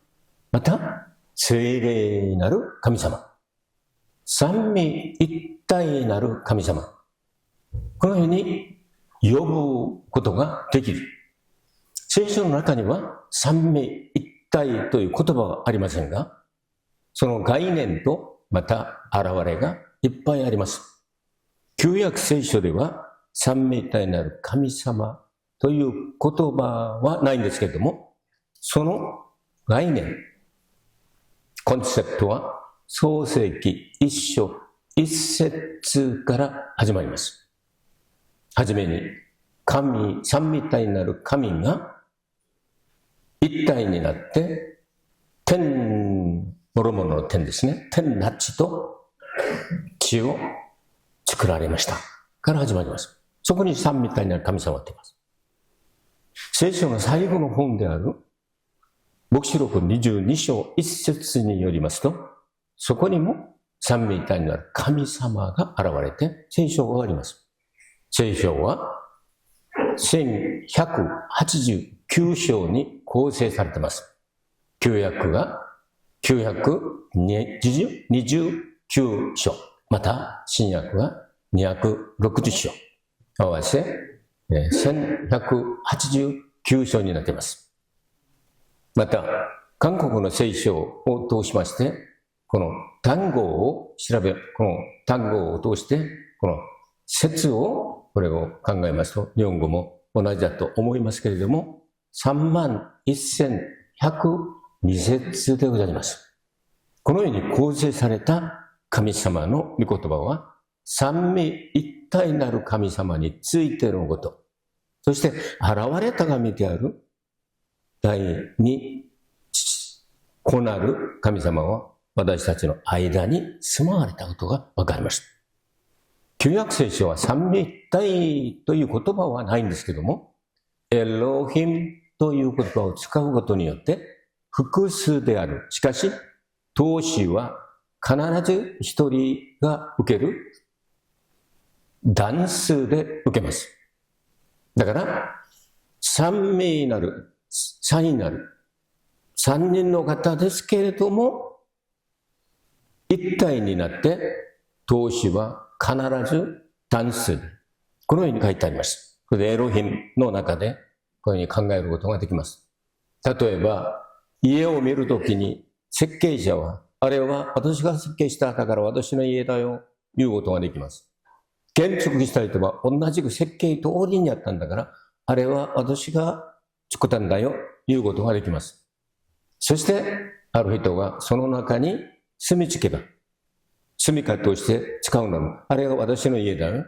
また、聖霊なる神様、三位一体なる神様、このように呼ぶことができる。聖書の中には三位一体という言葉はありませんが、その概念とまた現れがいっぱいあります。旧約聖書では三位一体なる神様という言葉はないんですけれども、その概念、コンセプトは創世記一章一節から始まります。はじめに三位一体になる神が一体になって天、諸々の天ですね、天な地と地を作られましたから始まります。そこに三位一体になる神様がいます。聖書の最後の本である黙示録22章1節によりますと、そこにも三位一体になる神様が現れて聖書が終わります。聖書は1189章に構成されています。旧約が929章、また新約は260章、合わせ1189章になっています。また、韓国の聖書を通しまして、この単語を調べ、この単語を通して、この説を、これを考えますと、日本語も同じだと思いますけれども、31,102節でございます。このように構成された神様の御言葉は、三位一体なる神様についてのこと、そして現れた神である第二子なる神様は私たちの間に住まわれたことが分かりました。旧約聖書は三位一体という言葉はないんですけども、エロヒムという言葉を使うことによって複数である。しかし、統治は必ず一人が受ける単数で受けます。だから、三位なる、三位なる、三人の方ですけれども、一体になって、統治は必ず単数。このように書いてあります。これでエロヒムの中で、このように考えることができます。例えば、家を見るときに、設計者は、あれは私が設計した、だから私の家だよ、いうことができます。建築した人は同じく設計通りにやったんだから、あれは私が作ったんだよ、いうことができます。そして、ある人がその中に住み着けば、住みかとして使うのも、あれが私の家だよ。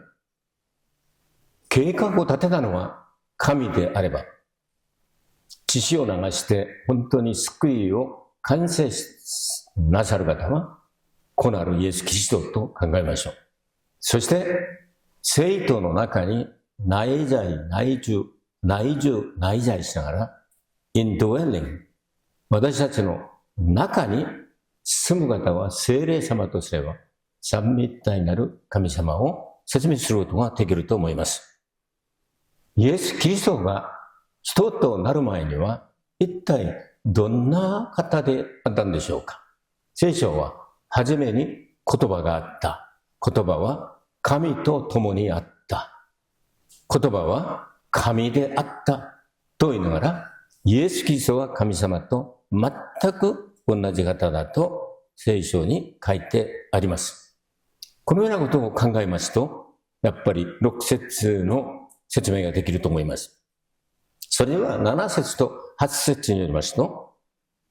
計画を立てたのは神であれば、血潮を流して本当に救いを完成なさる方は、子なるイエス・キリストと考えましょう。そして、聖徒の中に内在しながら、indwelling、私たちの中に住む方は聖霊様とすれば、三位一体なる神様を説明することができると思います。イエス・キリストが人となる前には、一体どんな方であったんでしょうか。聖書は、はじめに言葉があった。言葉は神と共にあった。言葉は神であったと言いながら、イエス・キリストは神様と全く同じ方だと聖書に書いてあります。このようなことを考えますと、やっぱり6節の説明ができると思います。それは7節と8節によりますと、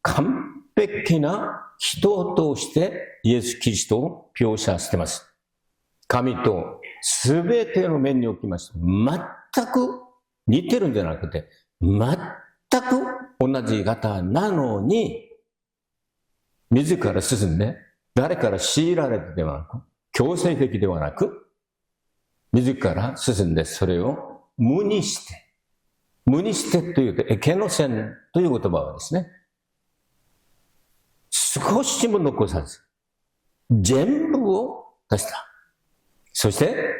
完璧な人を通してイエス・キリストを描写しています。神とすべての面におきまして、全く似てるんじゃなくて、全く同じ方なのに、自ら進んで、誰から強いられてではなく、強制的ではなく、自ら進んでそれを無にして、というと、エケノセンという言葉はですね、少しも残さず、全部を出した。そして、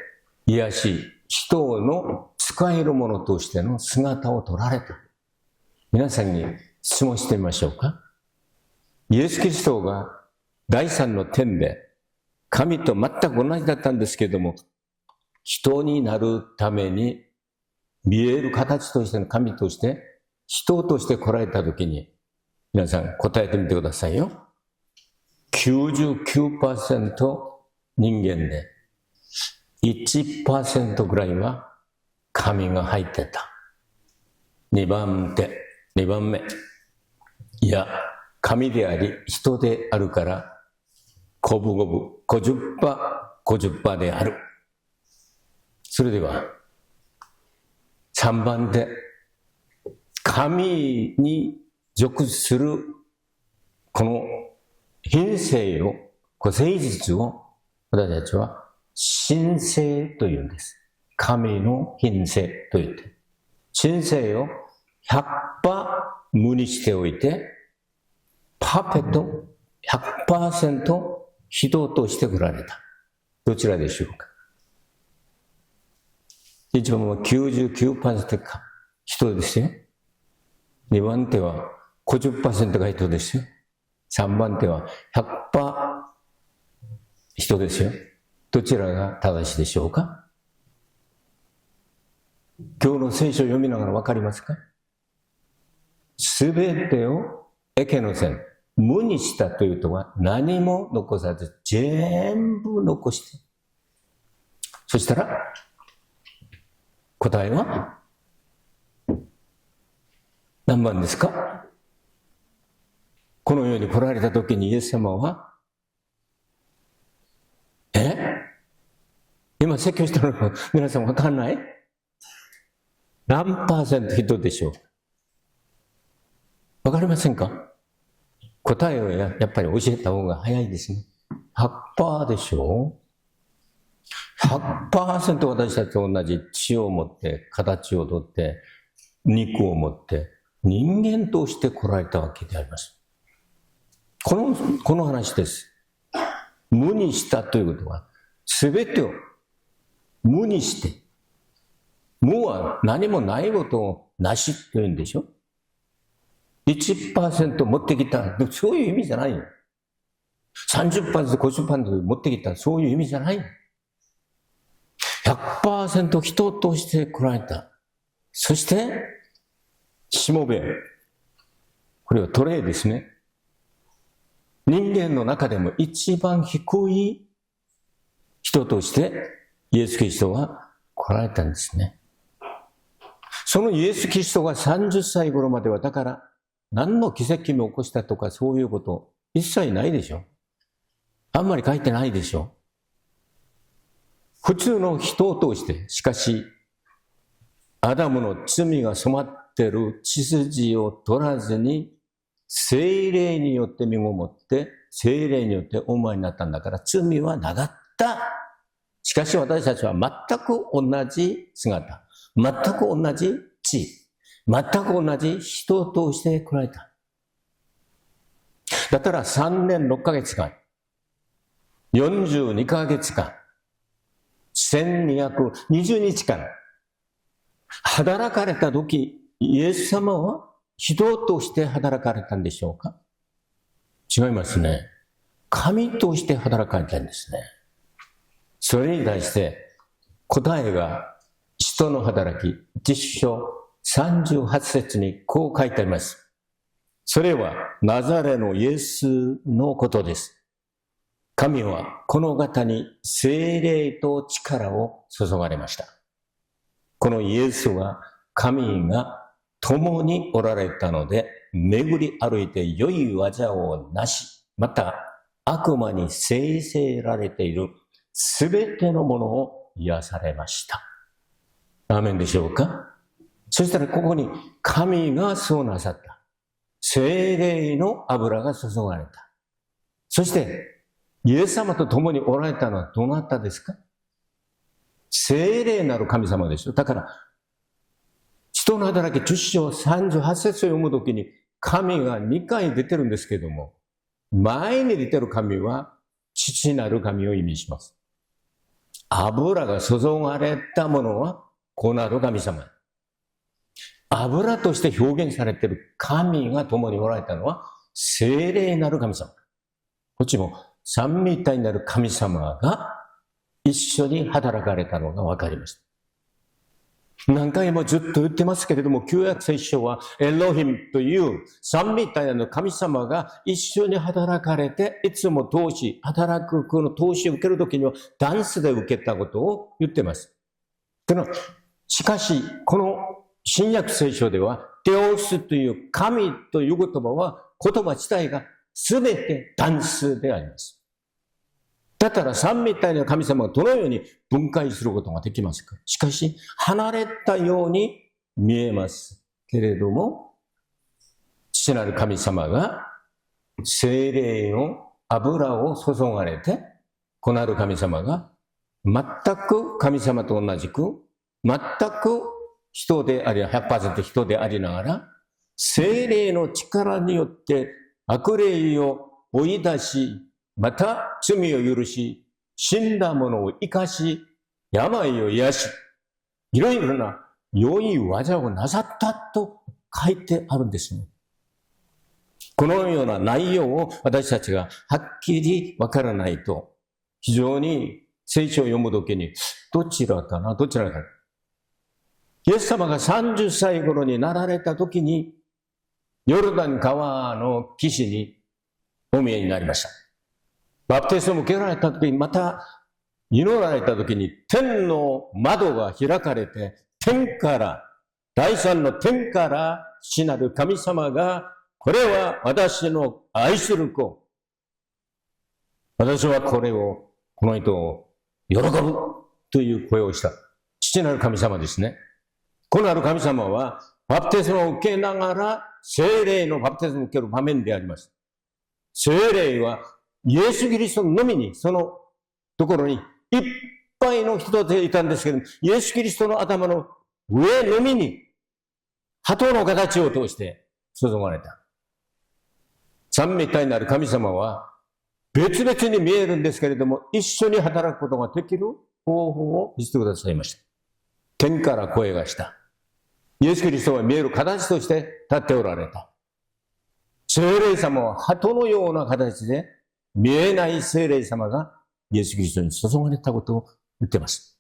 癒し、人の使えるものとしての姿を取られた。皆さんに質問してみましょうか。イエス・キリストが第三の点で、神と全く同じだったんですけれども、人になるために、見える形としての神として、人として来られたときに、皆さん答えてみてくださいよ。99% 人間で、1% ぐらいは神が入ってた。2番目。いや、神であり、人であるから、五分五分、50% である。それでは、3番で、神に属する、この品性を、誠実を、私たちは、神性というんです。神の品性と言って。神性を 100% 無にしておいて、パーフェクト 100% 人として来られた。どちらでしょうか。一番は 99% か人ですよ。2番手は 50% が人ですよ。3番手は 100% 人ですよ。どちらが正しいでしょうか。今日の聖書を読みながらわかりますか。すべてをエケノセン、無にしたというとは何も残さず全部残して。そしたら答えは何番ですか。この世に来られた時にイエス様は今説教したの皆さんわかんない？何%人でしょう？わかりませんか？答えをやっぱり教えた方が早いですね。100% でしょう？ 100% 私たちと同じ血を持って、形をとって、肉を持って、人間として来られたわけであります。この話です。無にしたということは、すべてを無にして、無は何もないことをなしというんでしょ。1% 持ってきた。そういう意味じゃないよ。30%、50% 持ってきた。そういう意味じゃないよ。100% 人として来られた。そして、しもべ。これはトレイですね。人間の中でも一番低い人としてイエス・キリストは来られたんですね。そのイエス・キリストが30歳頃まではだから何の奇跡も起こしたとかそういうこと一切ないでしょ。あんまり書いてないでしょ。普通の人を通して、しかしアダムの罪が染まっている血筋を取らずに聖霊によって身ごもって、聖霊によってお生まれになったんだから罪はなかった。しかし私たちは全く同じ姿、全く同じ地、全く同じ人として来られた。だったら3年6ヶ月間、42ヶ月間、1220日間、働かれた時、イエス様は人として働かれたんでしょうか？違いますね。神として働かれたんですね。それに対して答えが使徒の働き10章38節にこう書いてあります。それはナザレのイエスのことです。神はこの方に聖霊と力を注がれました。このイエスは神が共におられたので、巡り歩いて良い技をなし、また悪魔に制せられているすべてのものを癒されました。アーメンでしょうか？そしたらここに神がそうなさった。聖霊の油が注がれた。そしてイエス様と共におられたのはどなたですか？聖霊なる神様でしょ。だから使徒の働き10章38節を読むときに神が2回出てるんですけども、前に出てる神は父なる神を意味します。油が注がれたものは子なる神様。油として表現されている神が共におられたのは聖霊なる神様。こっちも三位一体になる神様が一緒に働かれたのが分かりました。何回もずっと言ってますけれども、旧約聖書はエロヒムという三位一体の神様が一緒に働かれて、いつも投資、働くこの投資を受けるときにはダンスで受けたことを言ってます。しかし、この新約聖書では、テオスという神という言葉は、言葉自体が全てダンスであります。だったら三位一体の神様がどのように分解することができますか？しかし、離れたように見えますけれども、父なる神様が聖霊の油を注がれて、子なる神様が全く神様と同じく、全く人であり、100% 人でありながら、聖霊の力によって悪霊を追い出し、また罪を許し、死んだ者を生かし、病を癒し、いろいろな良い技をなさったと書いてあるんですね。このような内容を私たちがはっきりわからないと、非常に聖書を読むときに、どちらかな。イエス様が30歳頃になられたときに、ヨルダン川の岸にお見えになりました。バプテスマを受けられたときに、また祈られたときに、天の窓が開かれて、天から、第三の天から父なる神様が、これは私の愛する子。私はこの人を喜ぶという声をした。父なる神様ですね。子なる神様は、バプテスマを受けながら、聖霊のバプテスマを受ける場面であります。聖霊は、イエス・キリストのみに、そのところに、いっぱいの人でいたんですけども、イエス・キリストの頭の上のみに、鳩の形を通して注がれた。三位一体になる神様は、別々に見えるんですけれども、一緒に働くことができる方法を見せてくださいました。天から声がした。イエス・キリストは見える形として立っておられた。聖霊様は鳩のような形で、見えない聖霊様がイエス・キリストに注がれたことを言っています。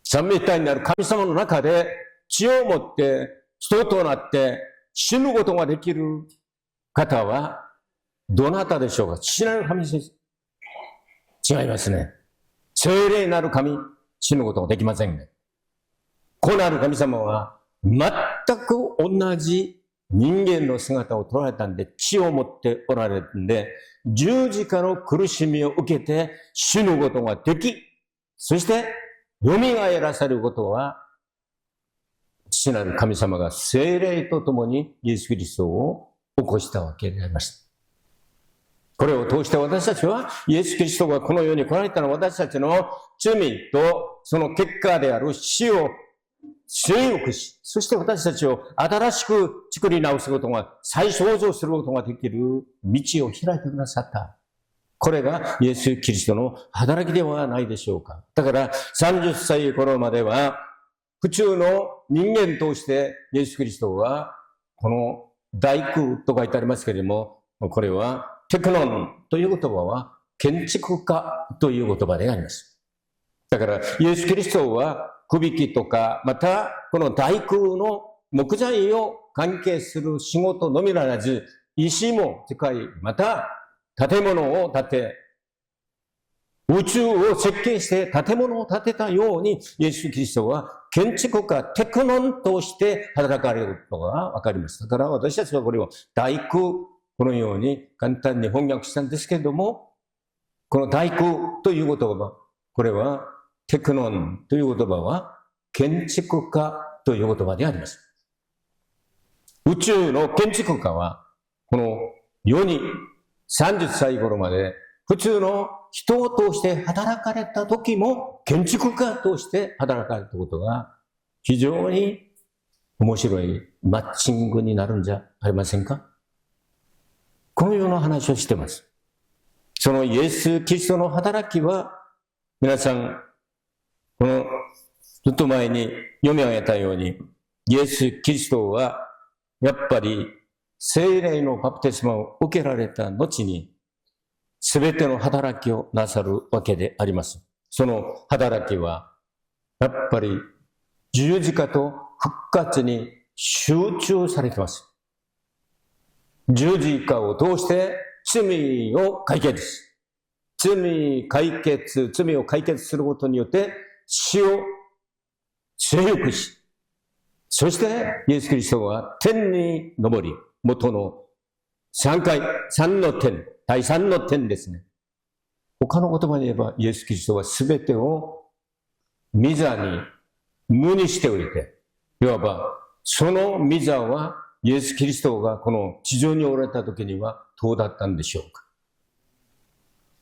三位一体になる神様の中で血を持って人となって死ぬことができる方はどなたでしょうか？父なる神です。違いますね。聖霊なる神、死ぬことができませんね。子なる神様は全く同じ人間の姿を捉えたんで、血を持っておられるんで、十字架の苦しみを受けて死ぬことができ、そして蘇らせることは、父なる神様が聖霊と共にイエス・キリストを起こしたわけであります。これを通して私たちは、イエス・キリストがこの世に来られたのは私たちの罪とその結果である死を征服し、そして私たちを新しく作り直すことが、再創造することができる道を開いてくださった。これがイエス・キリストの働きではないでしょうか。だから30歳頃までは、普通の人間としてイエス・キリストは、この大工と書いてありますけれども、これはテクノンという言葉は建築家という言葉であります。だからイエス・キリストはくびきとか、またこの大工の木材を関係する仕事のみならず、石も使い、また建物を建て、宇宙を設計して建物を建てたように、イエス・キリストは建築家、テクノンとして働かれることがわかります。だから私たちはこれを大工、このように簡単に翻訳したんですけれども、この大工という言葉、これはテクノンという言葉は建築家という言葉であります。宇宙の建築家はこの世に30歳頃まで普通の人を通して働かれた時も建築家として働かれたことが非常に面白いマッチングになるんじゃありませんか。このような話をしています。そのイエス・キリストの働きは、皆さん、このずっと前に読み上げたように、イエス・キリストはやっぱり聖霊のバプテスマを受けられた後に、すべての働きをなさるわけであります。その働きは、やっぱり十字架と復活に集中されています。十字架を通して罪を解決し、罪を解決することによって死を征服し、そしてイエス・キリストは天に昇り、元の3の天、第3の天ですね。他の言葉で言えばイエス・キリストは全てを御座に無にしておいて、いわばその御座はイエス・キリストがこの地上におられた時にはどうだったんでしょうか。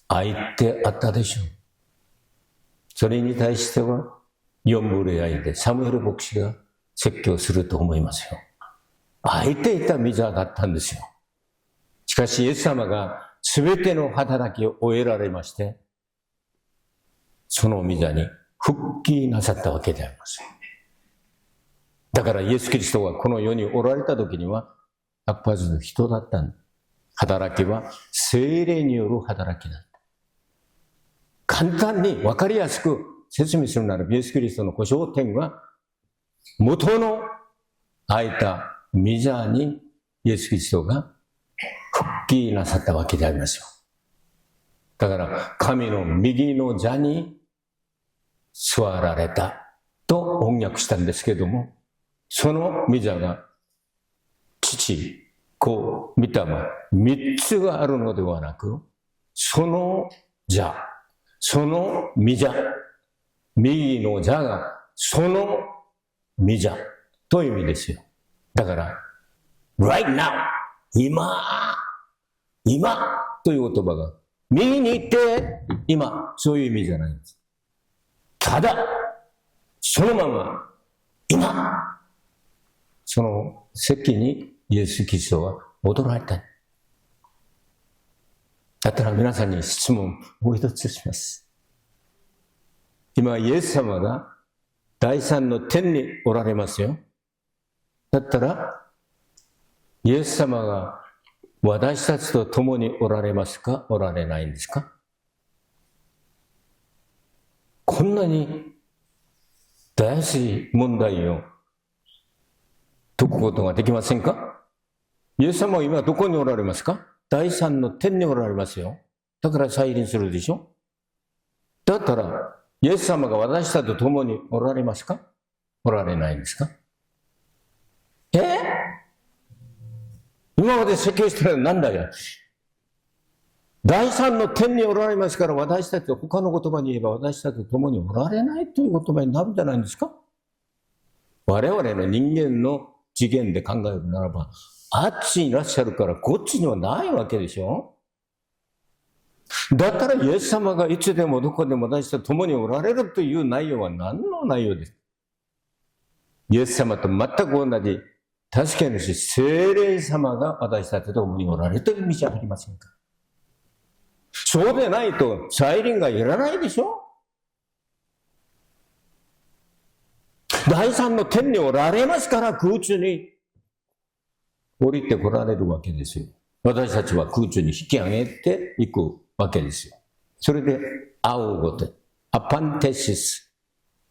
愛ってあったでしょう。それに対しては4部礼拝でサムエル牧師が説教すると思いますよ。愛っていた御座だったんですよ。しかしイエス様が全ての働きを終えられまして、その御座に復帰なさったわけであります。だからイエス・キリストがこの世におられた時には100%人だったんだ。働きは聖霊による働きだった。簡単に分かりやすく説明するならイエス・キリストのご昇天は元の空いた御座にイエス・キリストが復帰なさったわけでありますよ。だから神の右の座に座られたと翻訳したんですけれども、その御座が父、子、御霊、3つがあるのではなく、その座、その御座、右の座がその御座という意味ですよ。だから、right now、今という言葉が、右に行って、今、そういう意味じゃないんです。ただ、そのまま、今、その席にイエス・キリストは戻られた。だったら皆さんに質問を一つします。今、イエス様が第三の天におられますよ。だったら、イエス様が私たちと共におられますか、おられないんですか？こんなに大事問題を解くことができませんか？イエス様は今どこにおられますか？第三の天におられますよ。だから再臨するでしょ。だったら、イエス様が私たちと共におられますか？おられないんですか？今まで説教してるのは何だよ。第三の天におられますから、私たちと他の言葉に言えば私たちと共におられないという言葉になるんじゃないんですか？我々の人間の次元で考えるならば、あっちにいらっしゃるからこっちにはないわけでしょ。だったらイエス様がいつでもどこでも私と共におられるという内容は何の内容ですか。イエス様と全く同じ助け主、聖霊様が私たちと共におられるという意味じゃありませんか。そうでないと再臨がいらないでしょ。第三の天におられますから空中に降りてこられるわけですよ。私たちは空中に引き上げていくわけですよ。それで会うごと、アパンテシス、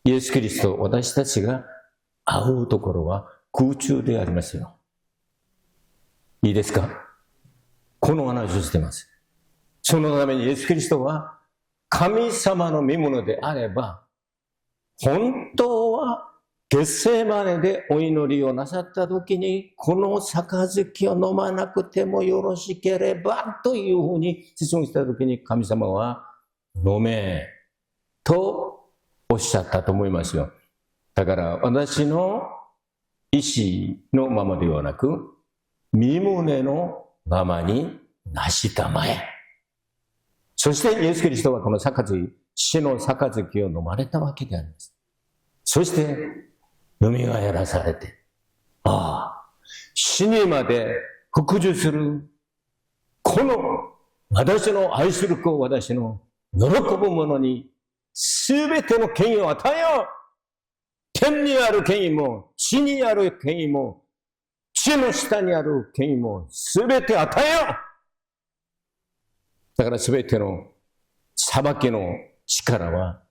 イエス・キリスト、私たちが会うところは空中でありますよ。いいですか。この話をしています。そのためにイエス・キリストは神様の御物であれば、本当はゲッセマネでお祈りをなさったときに、この杯を飲まなくてもよろしければというふうに質問したときに、神様は飲めとおっしゃったと思いますよ。だから私の意思のままではなく、身旨のままになしたまえ。そしてイエス・キリストはこの杯、死の杯を飲まれたわけであります。そして蘇らされて、死にまで服従する、この私の愛する子、私の喜ぶ者に全ての権威を与えよう。天にある権威も、地にある権威も、地の下にある権威も全て与えよう。だから全ての裁きの力は、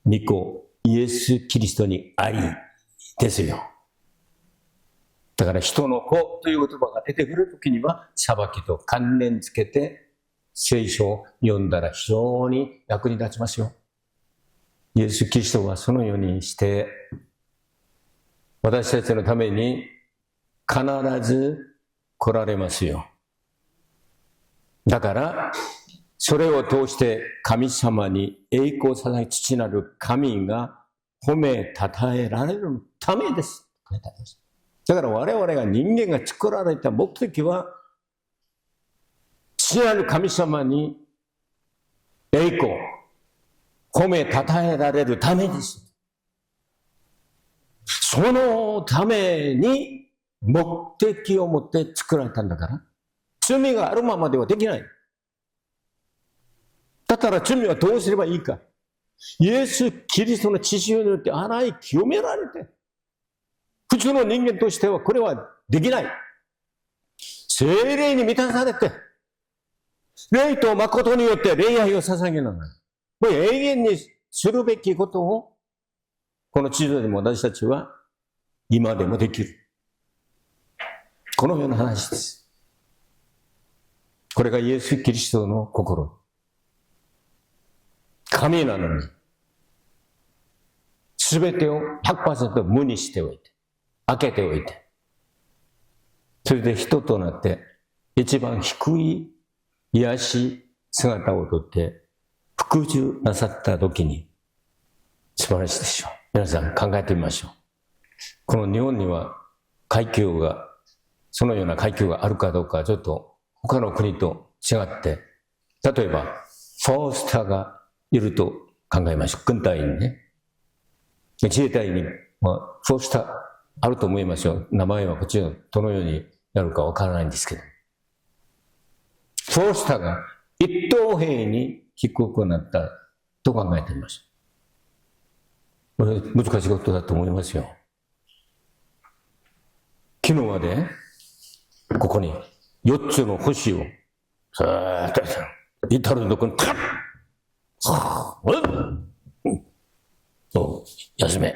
御子イエス・キリストにありですよ。だから人の子という言葉が出てくるときには、裁きと関連付けて聖書を読んだら非常に役に立ちますよ。イエス・キリストはそのようにして、私たちのために必ず来られますよ。だから、それを通して神様に栄光させ父なる神が褒めたたえられるためです。だから我々が人間が作られた目的は、父なる神様に栄光、褒めたたえられるためです。そのために目的を持って作られたんだから、罪があるままではできない。だったら罪はどうすればいいか。イエス・キリストの血潮によって洗い清められて、普通の人間としてはこれはできない。聖霊に満たされて、霊と誠によって礼拝を捧げながら、もう永遠にするべきことを、この地上でも私たちは今でもできる。このような話です。これがイエス・キリストの心。神なのに、すべてを 100% 無にしておいて、開けておいて、それで人となって一番低い癒し姿をとって服従なさった時に素晴らしいでしょう。皆さん考えてみましょう。この日本には階級が、そのような階級があるかどうかちょっと他の国と違って、例えばフォースターがいると考えましょう。軍隊にね。自衛隊に、フォースターあると思いますよ。名前はこっちのどのようになるかわからないんですけど。フォースターが一等兵に低くなったと考えてみましょう。これ難しいことだと思いますよ。昨日までここに4つの星をさーっと至るとこにカッそう、休め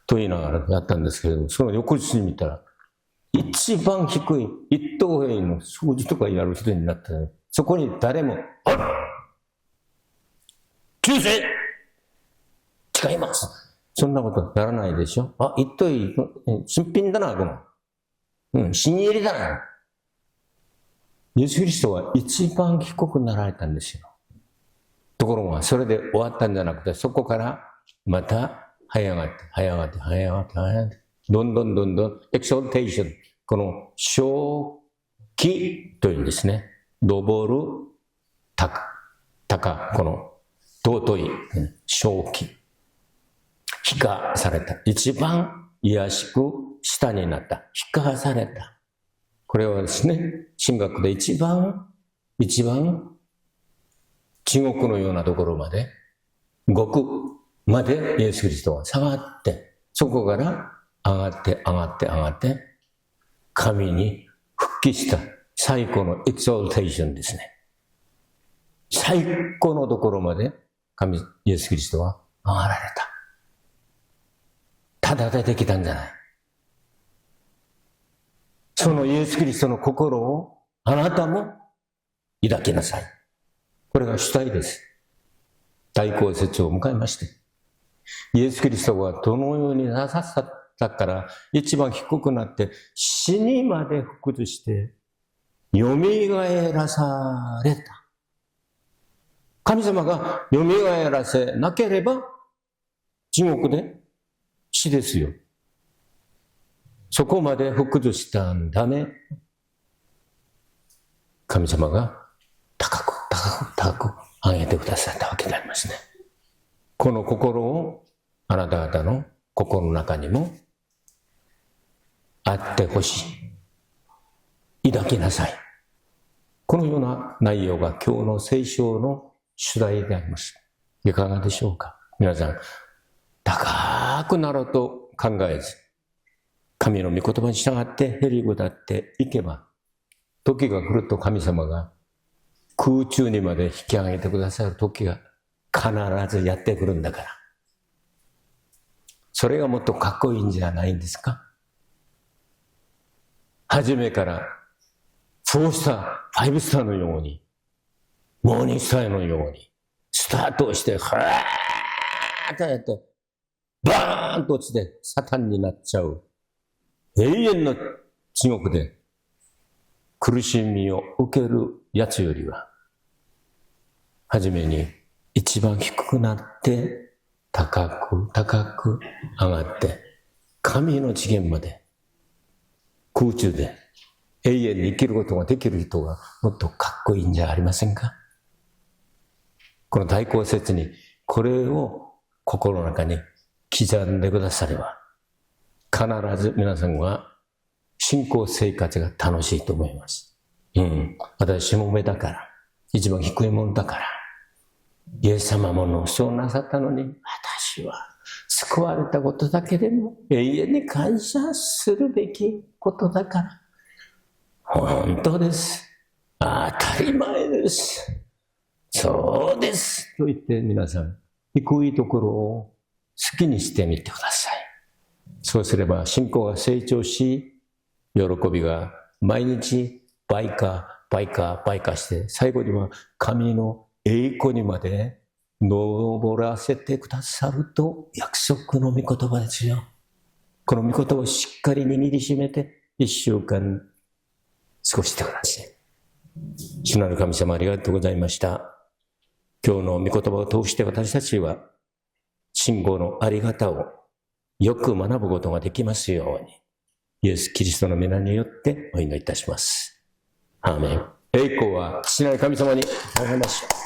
と言いながらやったんですけれども、その翌日に見たら、一番低い一等兵の掃除とかやる人になって、そこに誰も、救世誓います。そんなことならないでしょ。一等兵、新品だな、この。新入りだな。イエス・キリストは一番低くなられたんですよ。ところが、それで終わったんじゃなくて、そこからまた這い上がって、どんどんエクソルテーション、この昇木というんですね。登る高、この尊い正気。非化された。一番卑しく下になった。非化された。これはですね、神学で一番地獄のようなところまで、極までイエス・キリストが下がって、そこから上がって、神に復帰した最高のエクソルテーションですね。最高のところまでイエス・キリストは上がられた。ただ出てきたんじゃない。そのイエス・キリストの心をあなたも抱きなさい。これが主体です。大公節を迎えまして、イエス・キリストがどのようになさったから一番低くなって死にまで服従してよみがえらされた。神様がよみがえらせなければ地獄で死ですよ。そこまで服従したため、神様が高く上げてくださったわけでありますね。この心をあなた方の心の中にもあってほしい。抱きなさい。このような内容が今日の聖書の主題であります。いかがでしょうか。皆さん、高くなろうと考えず、神の御言葉に従ってへり下っていけば、時が来ると神様が空中にまで引き上げてくださる時が必ずやってくるんだから。それがもっとかっこいいんじゃないんですか。初めから4スター、5スターのように、モーニングスターのように、スタートをして、はーっとやって、バーンと落ちてサタンになっちゃう。永遠の地獄で苦しみを受けるやつよりは、はじめに一番低くなって、高く上がって、神の次元まで空中で永遠に生きることができる人がもっとかっこいいんじゃありませんか。この大公節にこれを心の中に刻んでくだされば、必ず皆さんは信仰生活が楽しいと思います。私も上だから、一番低いものだから、イエス様もそうなさったのに、私は救われたことだけでも永遠に感謝するべきことだから、本当です。当たり前です。そうです。と言って皆さん、低いところを好きにしてみてください。そうすれば信仰が成長し、喜びが毎日倍化して、最後には神の栄光にまで登らせてくださると約束の御言葉ですよ。この御言葉をしっかり握りしめて1週間過ごしてください。主なる神様、ありがとうございました。今日の御言葉を通して私たちは信仰のあり方をよく学ぶことができますように、イエス・キリストの皆によってお祈りいたします。アーメン。栄光は父なる神様にあげましょう。